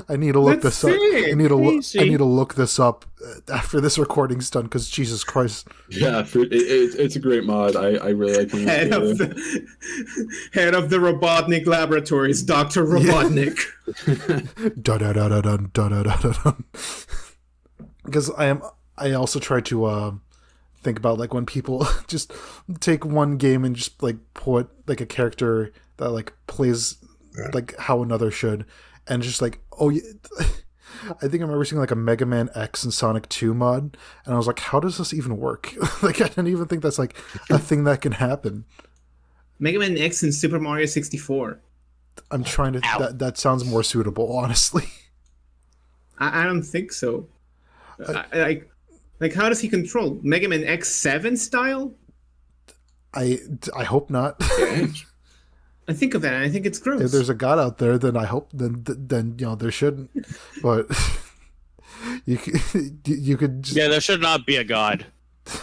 I need to look That's this up. I sick. need to look. Crazy. I need to look this up after this recording's done. Because Jesus Christ, Yeah, it's a great mod. I really like when Head of the Robotnik Laboratories, Dr. Robotnik. da da da da da da da da da. Because I also try to think about like when people just take one game and just like put like a character that like plays like how another should, and just like I think I remember seeing like a Mega Man X and Sonic 2 mod, and I was like, how does this even work? Like I didn't even think that's like a thing that can happen. Mega Man X and Super Mario 64. I'm trying to that sounds more suitable, honestly. I don't think so. Like how does he control Mega Man X7 style? I hope not. I think of that and I think it's gross. If there's a god out there, then I hope then there shouldn't. But you could just, there should not be a god.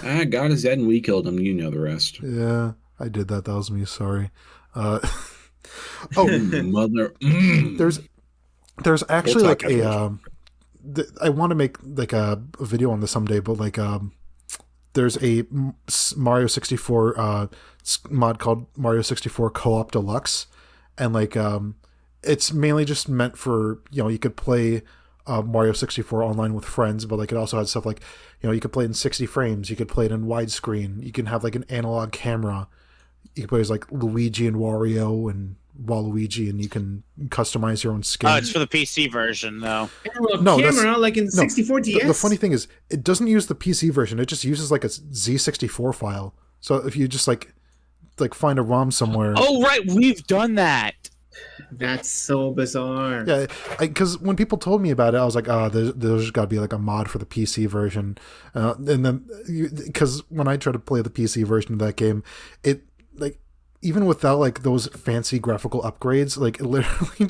God is dead and we killed him. You know the rest. yeah, I did that. That was me. Sorry. Oh, Mother. there's actually We'll like talk afterwards. I want to make like a video on this someday, but like there's a Mario 64 mod called Mario 64 Co-op Deluxe, and like it's mainly just meant for, you could play Mario 64 online with friends, but like it also has stuff like, you could play it in 60 frames, you could play it in widescreen, you can have like an analog camera, you can play as like Luigi and Wario and Waluigi, and you can customize your own skin. Oh, it's for the PC version, though. No, camera like in 64 DS. The funny thing is, it doesn't use the PC version. It just uses like a Z64 file. So if you just like find a ROM somewhere. Oh, right, we've done that. That's so bizarre. Yeah, because when people told me about it, I was like, there's got to be like a mod for the PC version. And then, because when I tried to play the PC version of that game, it like, even without like those fancy graphical upgrades, like it literally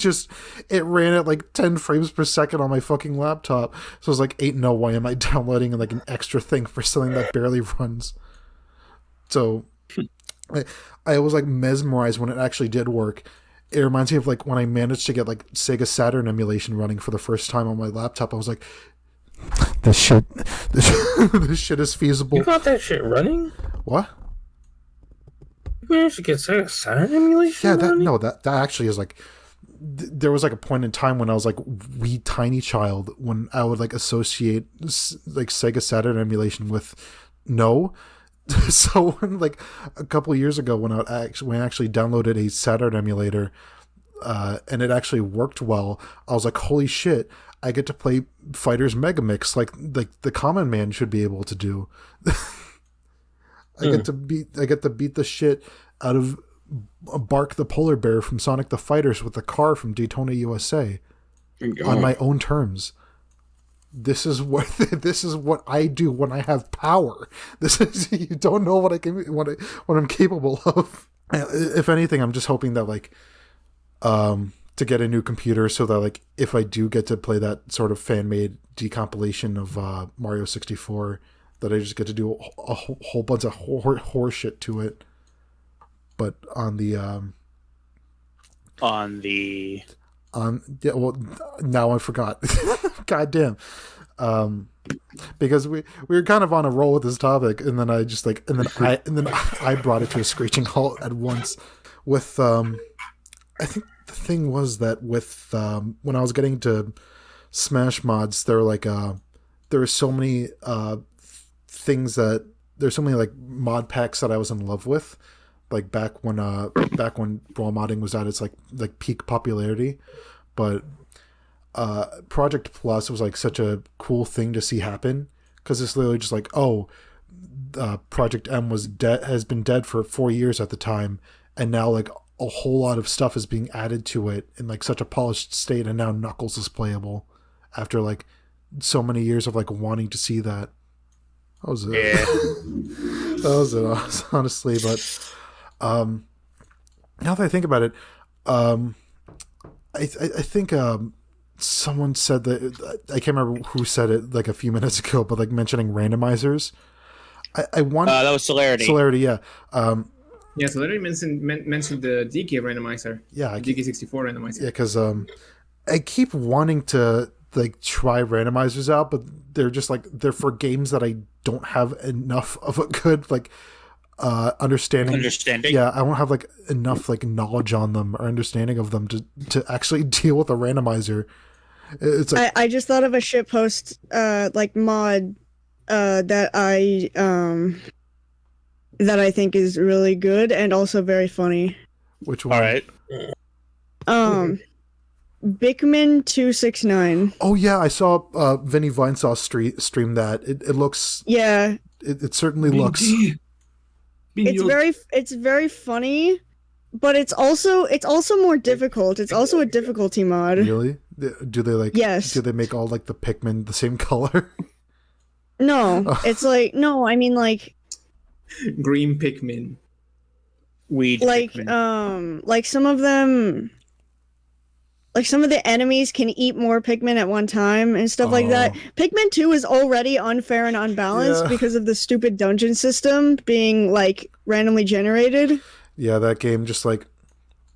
it ran at like 10 frames per second on my fucking laptop. So I was like, ain't no way am I downloading like an extra thing for something that barely runs. So I was like mesmerized when it actually did work. It reminds me of like when I managed to get like Sega Saturn emulation running for the first time on my laptop. I was like, this shit is feasible. You got that shit running? What? You managed to get Sega Saturn emulation? Yeah, running? that actually is like, there was like a point in time when I was like wee tiny child when I would like associate like Sega Saturn emulation with no. So when like a couple of years ago when I actually downloaded a Saturn emulator and it actually worked well, I was like, holy shit, I get to play Fighters Megamix like the common man should be able to do. I get to beat the shit out of Bark the Polar Bear from Sonic the Fighters with the car from Daytona, USA on my own terms. This is what I do when I have power. You don't know what I'm capable of. If anything, I'm just hoping that like to get a new computer so that like if I do get to play that sort of fan-made decompilation of Mario 64, that I just get to do a whole bunch of horse shit to it. But now I forgot. God damn. Because we were kind of on a roll with this topic, and then I brought it to a screeching halt at once with I think the thing was that with when I was getting to Smash mods, there were so many things that there's so many like mod packs that I was in love with, like back when raw modding was at its like peak popularity. But Project Plus was like such a cool thing to see happen, because it's literally just like, Project M has been dead for 4 years at the time, and now like a whole lot of stuff is being added to it in like such a polished state, and now Knuckles is playable after like so many years of like wanting to see that. That was it. Yeah. That was it, honestly. But now that I think about it, I think someone said that, I can't remember who said it like a few minutes ago, but like mentioning randomizers. I want That was Celerity. Celerity, yeah. Yeah, so Larry mentioned the DK randomizer. Yeah, DK64 randomizer. Yeah, because I keep wanting to like try randomizers out, but they're just like they're for games that I don't have enough of a good like understanding. Yeah, I won't have like enough like knowledge on them or understanding of them to actually deal with a randomizer. It's like I just thought of a shitpost like mod that I think is really good and also very funny. Which one? All right. Bickman 269. Oh yeah, I saw Vinny Vinesauce stream that. It looks. Yeah. It certainly looks. It's very funny, but it's also more difficult. It's also a difficulty mod. Really? Do they like? Yes. Do they make all like the Pikmin the same color? No, it's like no. I mean like green Pikmin. Weed. Like Pikmin. like some of them. Like some of the enemies can eat more Pikmin at one time and stuff like that. Pikmin 2 is already unfair and unbalanced because of the stupid dungeon system being like randomly generated. Yeah, that game just like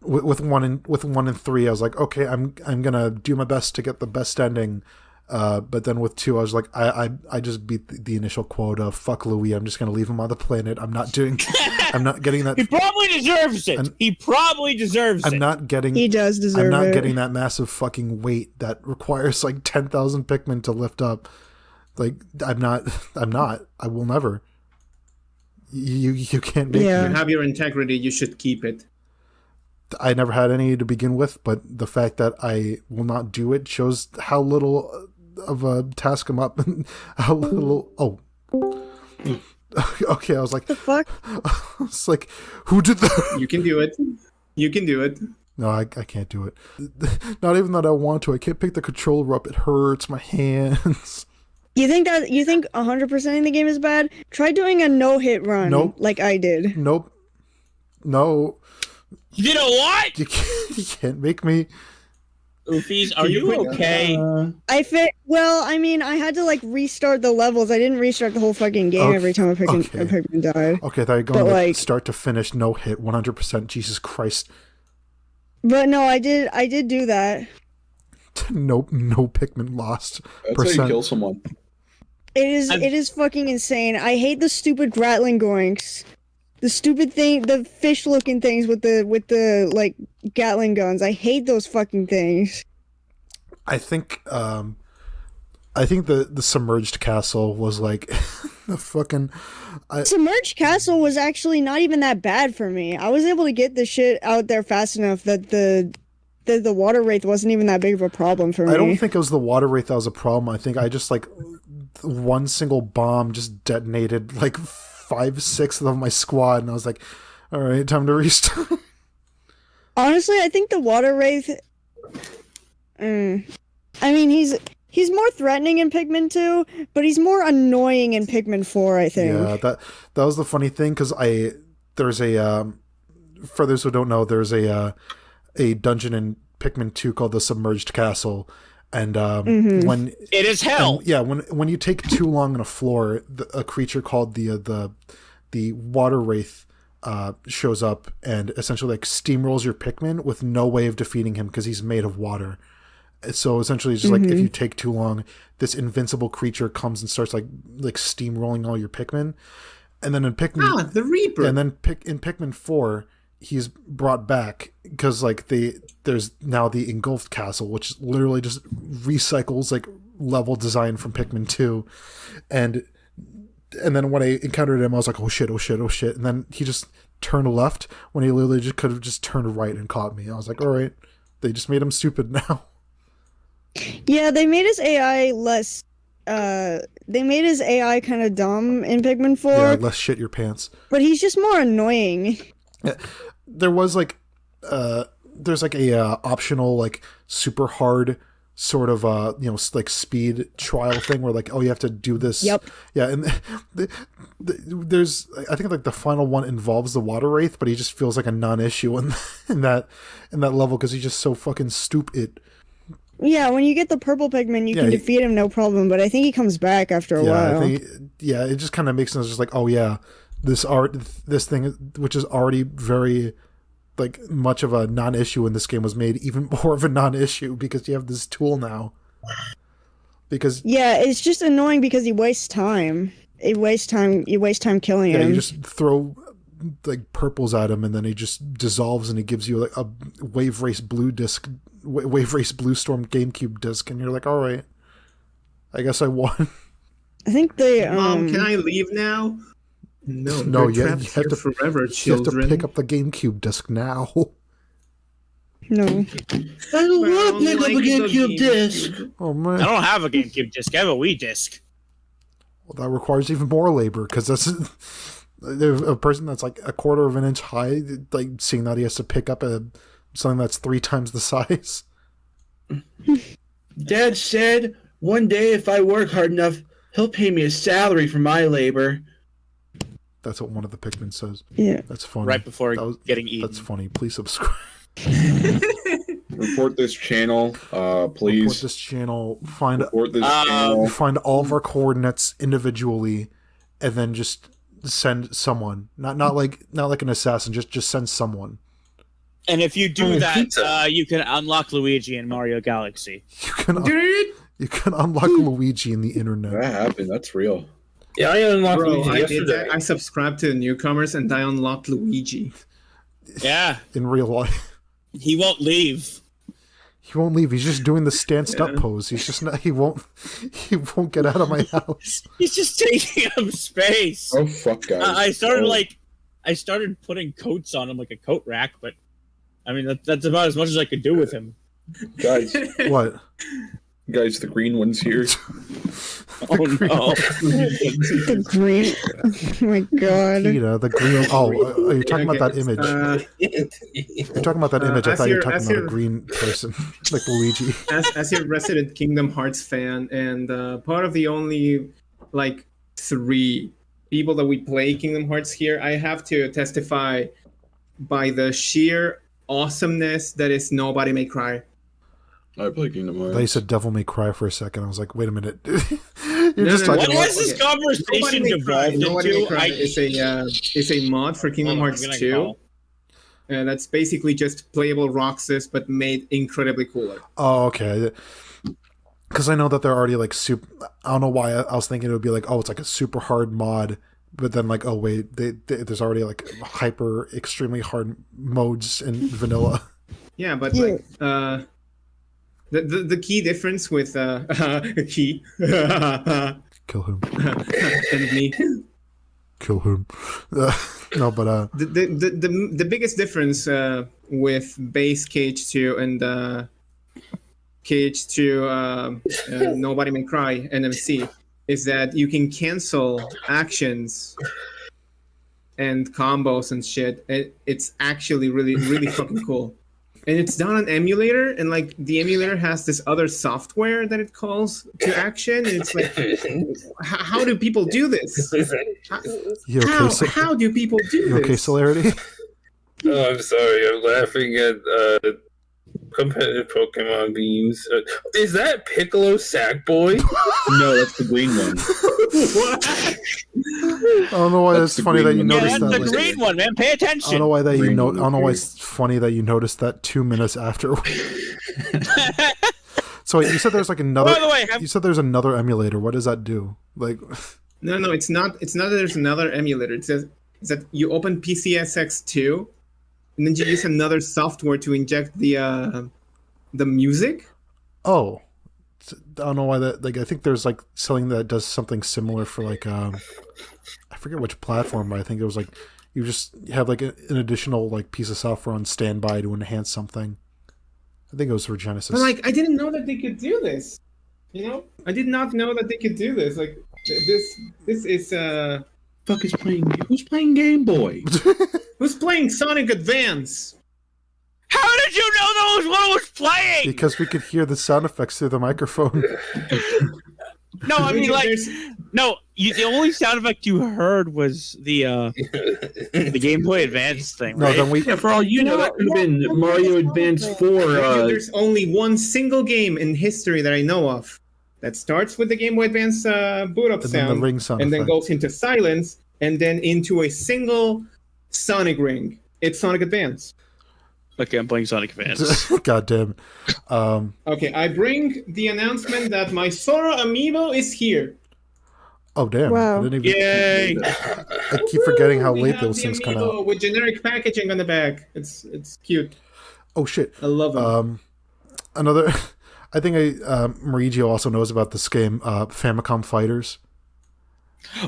with 1 and 3, I was like, okay, I'm gonna do my best to get the best ending. But then with 2, I was like, I just beat the initial quota. Fuck Louis, I'm just gonna leave him on the planet. I'm not getting that. He probably deserves it. He probably deserves it. I'm not getting. He does deserve it. I'm not getting that massive fucking weight that requires like 10,000 Pikmin to lift up. Like I'm not. I will never. You can't make me. You have your integrity. You should keep it. I never had any to begin with, but the fact that I will not do it shows how little of a task I'm up and how little. Oh. Okay, I was like, the fuck? It's like, who did that? You can do it. You can do it. No, I can't do it. Not even that I want to. I can't pick the controller up. It hurts my hands. You think 100% of the game is bad? Try doing a no-hit run. Nope. Like I did. Nope. No. You know what? You can't make me. Oofies, are you okay? Well, I mean, I had to like restart the levels. I didn't restart the whole fucking game every time a Pikmin died. Okay, I thought you were going like start to finish, no hit, 100%. Jesus Christ. But no, I did do that. No Pikmin lost. That's how you kill someone. It is fucking insane. I hate the stupid Gratling goinks. The stupid thing, the fish-looking things with the like Gatling guns. I hate those fucking things. I think the submerged castle was like the fucking. Submerged castle was actually not even that bad for me. I was able to get the shit out there fast enough that the water wraith wasn't even that big of a problem for me. I don't think it was the water wraith that was a problem. I think I just like one single bomb just detonated like 5-6 of my squad, and I was like, all right, time to restart. Honestly, I think the water wraith. I mean, he's more threatening in Pikmin 2, but he's more annoying in Pikmin 4. I think. Yeah, that was the funny thing because there's a for those who don't know, there's a dungeon in Pikmin 2 called the Submerged Castle. And when it is hell, when you take too long on a floor, a creature called the water wraith shows up and essentially like steamrolls your Pikmin with no way of defeating him because he's made of water. So essentially, it's just like if you take too long, this invincible creature comes and starts like steamrolling all your Pikmin, and then in Pikmin the Reaper, and then in Pikmin 4. He's brought back because like there's now the engulfed castle, which literally just recycles like level design from Pikmin 2, and then when I encountered him, I was like, oh shit, and then he just turned left when he literally just could have just turned right and caught me. I was like, all right, they just made him stupid now. Yeah, they made his AI less. They made his AI kind of dumb in Pikmin 4. Yeah, less shit your pants. But he's just more annoying. Yeah. There was like there's like a optional like super hard sort of like speed trial thing where like, oh, you have to do this. Yep. Yeah, and there's, I think like the final one involves the water wraith, but he just feels like a non-issue in that level because he's just so fucking stupid. Yeah, when you get the purple pigman, you can defeat him no problem, but I think he comes back after a while. It just kind of makes sense. Just like, oh yeah, this thing, which is already very like much of a non-issue in this game, was made even more of a non-issue because you have this tool now. Because it's just annoying because he wastes time. You waste time killing him. Yeah, you just throw like purples at him, and then he just dissolves, and he gives you like a Wave Race Blue Storm GameCube disc, and you're like, all right, I guess I won. I think they. Mom, can I leave now? No, you have to forever, You children. have to pick up the GameCube disc now. No. I don't want to pick up a GameCube disc. Oh man, I don't have a GameCube disc. I have a Wii disc. Well, that requires even more labor because that's a person that's like a quarter of an inch high. Like seeing that he has to pick up something that's 3 times the size. Dad said one day if I work hard enough, he'll pay me a salary for my labor. That's what one of the Pikmin says. Yeah. That's funny. Right before getting eaten. That's funny. Please subscribe. Report this channel, please. Report this channel. Find all of our coordinates individually, and then just send someone. Not like an assassin. Just send someone. And if you do that, you can unlock Luigi in Mario Galaxy. You can unlock Luigi in the internet. That happened. That's real. Yeah, I unlocked Luigi I yesterday. did that. I subscribed to the Newcomers and I unlocked Luigi. Yeah. In real life. He won't leave. He won't leave. He's just doing the stanced up pose. He's just not. He won't get out of my house. He's just taking up space. Oh fuck, guys! I started putting coats on him like a coat rack, but I mean that's about as much as I could do with him. Guys, what? Guys, the green one's here. Oh no! The green. Oh my god. Peter, the green. Oh, are you talking about that image? You're talking about that image. I thought you were talking about a green person, like Luigi. As your resident Kingdom Hearts fan, and part of the only 3 people that we play Kingdom Hearts here, I have to testify by the sheer awesomeness that is Nobody May Cry. I play Kingdom Hearts. They said Devil May Cry for a second. I was like, wait a minute. You're just talking what about... has this conversation devolved into? It's a mod for Kingdom Hearts 2. And that's basically just playable Roxas, but made incredibly cooler. Oh, okay. Because I know that they're already super... I don't know why I was thinking it would be it's like a super hard mod. But then oh wait, there's already hyper extremely hard modes in vanilla. Yeah, but the key difference with key kill him and me kill him no, but the biggest difference with base KH2 and KH2 Nobody May Cry NMC is that you can cancel actions and combos and shit. It's actually really fucking cool. And it's done on emulator, and the emulator has this other software that it calls to action, and it's how do people do this? How do people do this? Okay, Celerity? Oh, I'm sorry. I'm laughing at competitive Pokemon memes. Is that Piccolo Sackboy? No, that's the green one. What? I don't know why that's funny that you noticed that. Yeah, that's the green one, man. Pay attention. I don't know why that I don't know why it's funny that you noticed that 2 minutes after. So you said there's another. By the way, you said there's another emulator. What does that do? No, it's not. It's not that there's another emulator. It's that you open PCSX2, and then you use another software to inject the music. Oh. I don't know why that. I think there's something that does something similar for I forget which platform, but I think it was you just have an additional piece of software on standby to enhance something. I think it was for Genesis. But I didn't know that they could do this. I did not know that they could do this. This is Fuck is playing? Who's playing Game Boy? Who's playing Sonic Advance? How did you know that was what was playing? Because we could hear the sound effects through the microphone. No, I mean the only sound effect you heard was the Game Boy Advance thing, right? No, then Yeah, for all you know, that could have been Mario Advance 4. There's only one single game in history that I know of that starts with the Game Boy Advance boot up And then sound, the ring sound and then effect. goes into silence, and then into a single Sonic ring. It's Sonic Advance. Okay, I'm playing Sonic Advance. God damn. Okay, I bring the announcement that my Sora amiibo is here. Oh damn! Wow. I didn't even. Yay! I keep forgetting how We late have those the things come amiibo out. with generic packaging on the back. It's cute. Oh shit! I love them. Another. I think Marigio also knows about this game, Famicom Fighters.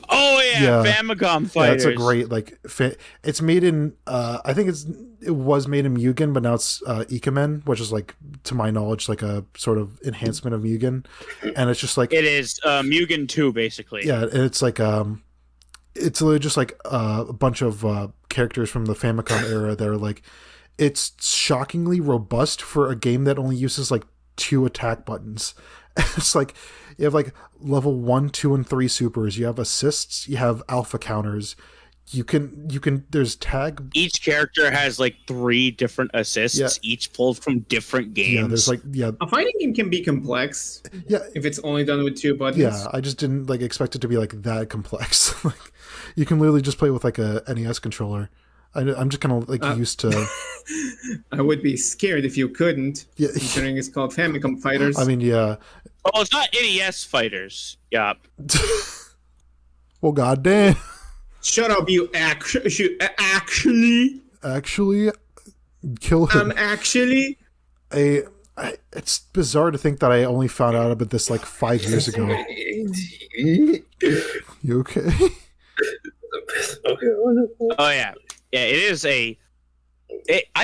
Oh yeah, Famicom Fighters. Yeah, it's a great it's made in. I think it was made in Mugen, but now it's Ikemen, which is like, to my knowledge, like a sort of enhancement of Mugen, and it's just like It is Mugen 2, basically. yeah, and it's like it's literally just like a bunch of characters from the Famicom era that are like, it's shockingly robust for a game that only uses like 2 attack buttons. It's like you have like level 1, 2, and 3 supers. You have assists. You have alpha counters. You can. There's tag. Each character has like 3 different assists, Yeah. each pulled from different games. Yeah, there's like A fighting game can be complex yeah. if it's only done with 2 buttons. Yeah, I just didn't like expect it to be like that complex. Like, you can literally just play with like a NES controller. I'm just kind of like used to. I would be scared if you couldn't, Yeah, considering it's called Famicom Fighters. I mean, yeah. Oh, it's not NES Fighters. Yeah. Well, goddamn. Shut up, you actually. Actually, kill him. Actually. It's bizarre to think that I only found out about this like 5 years ago. You okay? Oh yeah. Yeah, it is I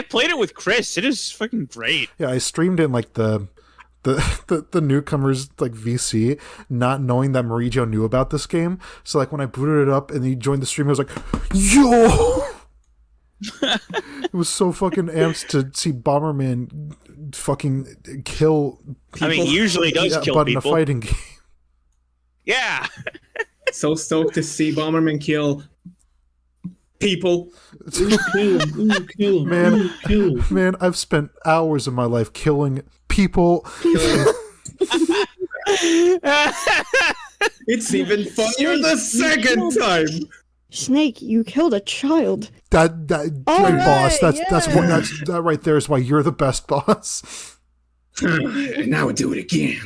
played it with Chris. It is fucking great. Yeah, I streamed in like the Newcomers like VC, not knowing that Marigio knew about this game. So like when I booted it up and he joined the stream, I was like, "Yo!" It was so fucking amped to see Bomberman fucking kill people. I mean, he usually does kill but people. in a fighting game. Yeah. So stoked to see Bomberman kill people. Man, I've spent hours of my life killing people. It's even funnier the second time. Snake, you killed a child. That All right, right, boss. That right there is why you're the best boss. And now we do it again.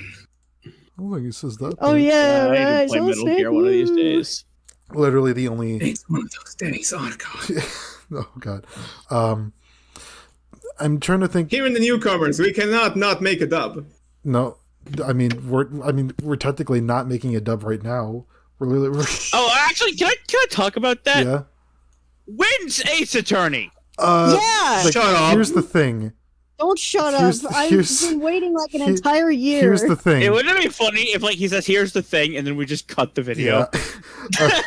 I don't think he says that. Oh but yeah, I need to right. play So Metal Snake, Gear one of these days. literally the only. It's one of those days. Oh God. Oh god. I'm trying to think. Here in the Newcomers, we cannot not make a dub. No, I mean we're technically not making a dub right now. We're Oh, actually, can I talk about that? yeah. When's Ace Attorney? Yeah. Like, Shut up. Here's the thing. Don't shut Here's- up. I've here's- been waiting like an here- entire year. Here's the thing. It wouldn't it be funny if like he says, "Here's the thing," and then we just cut the video. Yeah.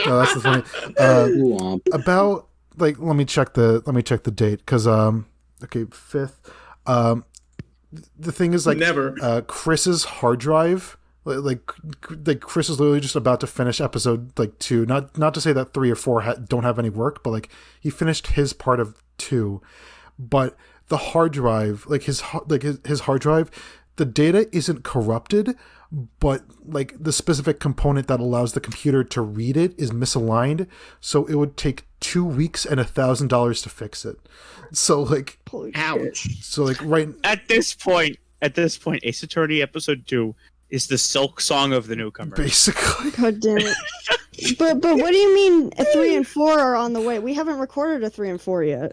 No, that's the funny. About like let me check the date because okay 5th. The thing is like Never. Chris's hard drive. Like Chris is literally just about to finish episode like 2. Not to say that 3 or 4 don't have any work, but like he finished his part of 2. But the hard drive, like his hard drive, the data isn't corrupted, but like the specific component that allows the computer to read it is misaligned. So it would take 2 weeks and $1,000 to fix it. So like, Holy shit. Ouch. so like right. At this point, Ace Attorney episode 2 is the Silk Song of the Newcomers. Basically, God damn it. But what do you mean 3 and 4 are on the way? We haven't recorded a 3 and 4 yet.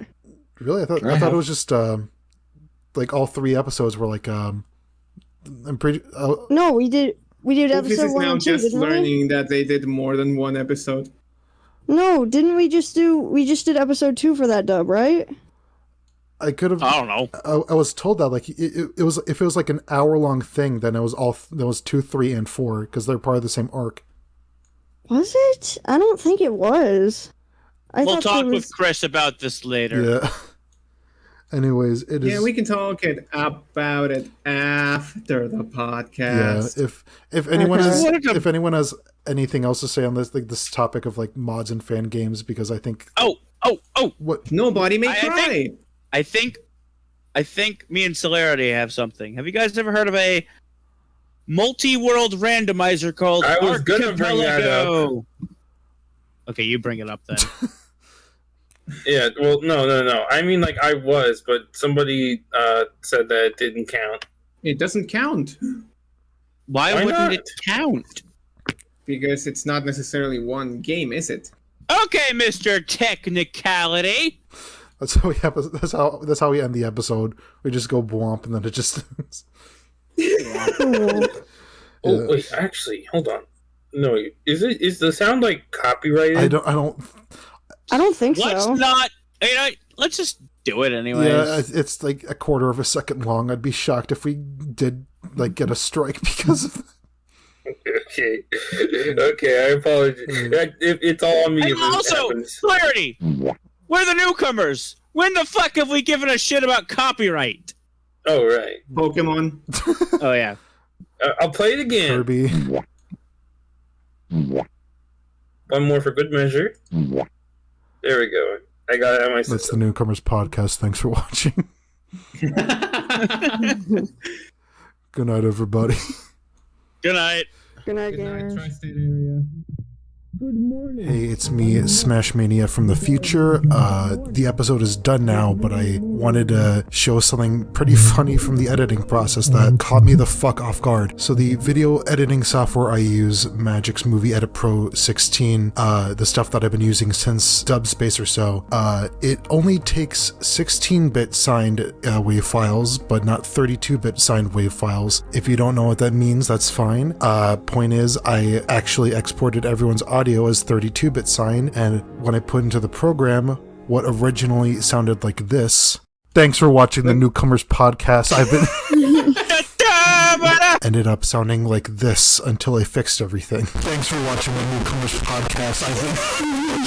really, I thought it was just like all 3 episodes were like I'm pretty. No, we did Oofies episode is 1 now and 2, just didn't we? learning that they did more than one episode. No, didn't we just did episode 2 for that dub, right? I could have. I don't know. I was told that like it was if it was like an hour-long thing, then it was all there was 2, 3, and 4 because they're part of the same arc. Was it? I don't think it was. We'll thought talk there with Chris about this later. Yeah. Anyways, it is. Yeah, we can talk about it after the podcast. Yeah, if anyone has What if- if anyone has anything else to say on this, like this topic of like mods and fan games, because I think Oh! what Nobody may I cry. I think me and Celerity have something. Have you guys ever heard of a multi-world randomizer called I was gonna bring that up. Archipelago? Okay, you bring it up then. Yeah, well, no. I mean, like, I was, but somebody said that it didn't count. It doesn't count Why Why wouldn't not? it count? because it's not necessarily one game, is it? Okay, Mr. Technicality. that's how we have that's how we end the episode. We just go womp and then it just. Oh, wait, actually, hold on. No, is the sound, like, copyrighted? I don't. I don't think Let's so. not. Let's just do it anyways. Yeah, it's like a quarter of a second long. I'd be shocked if we did like get a strike because of. Okay, I apologize. It's all on me. And if this also, happens. Clarity. We're the newcomers. When the fuck have we given a shit about copyright? Oh, right. Pokemon. Oh yeah. I'll play it again. Kirby. One more for good measure. There we go. I got it on my That's the system. Newcomers Podcast. Thanks for watching. Good night, everybody. Good night. Good night, gamers. Tri-state area. Hey, it's me, SmashMania from the future. The episode is done now, but I wanted to show something pretty funny from the editing process that caught me the fuck off guard. So the video editing software I use, Magic's Movie Edit Pro 16, the stuff that I've been using since Dubspace or so, it only takes 16-bit signed WAV files, but not 32-bit signed WAV files. If you don't know what that means, that's fine. Point is, I actually exported everyone's audio as 32-bit sign, and when I put into the program what originally sounded like this. Thanks for watching the Newcomers Podcast. I've been ended up sounding like this until I fixed everything. Thanks for watching the Newcomers Podcast. I've been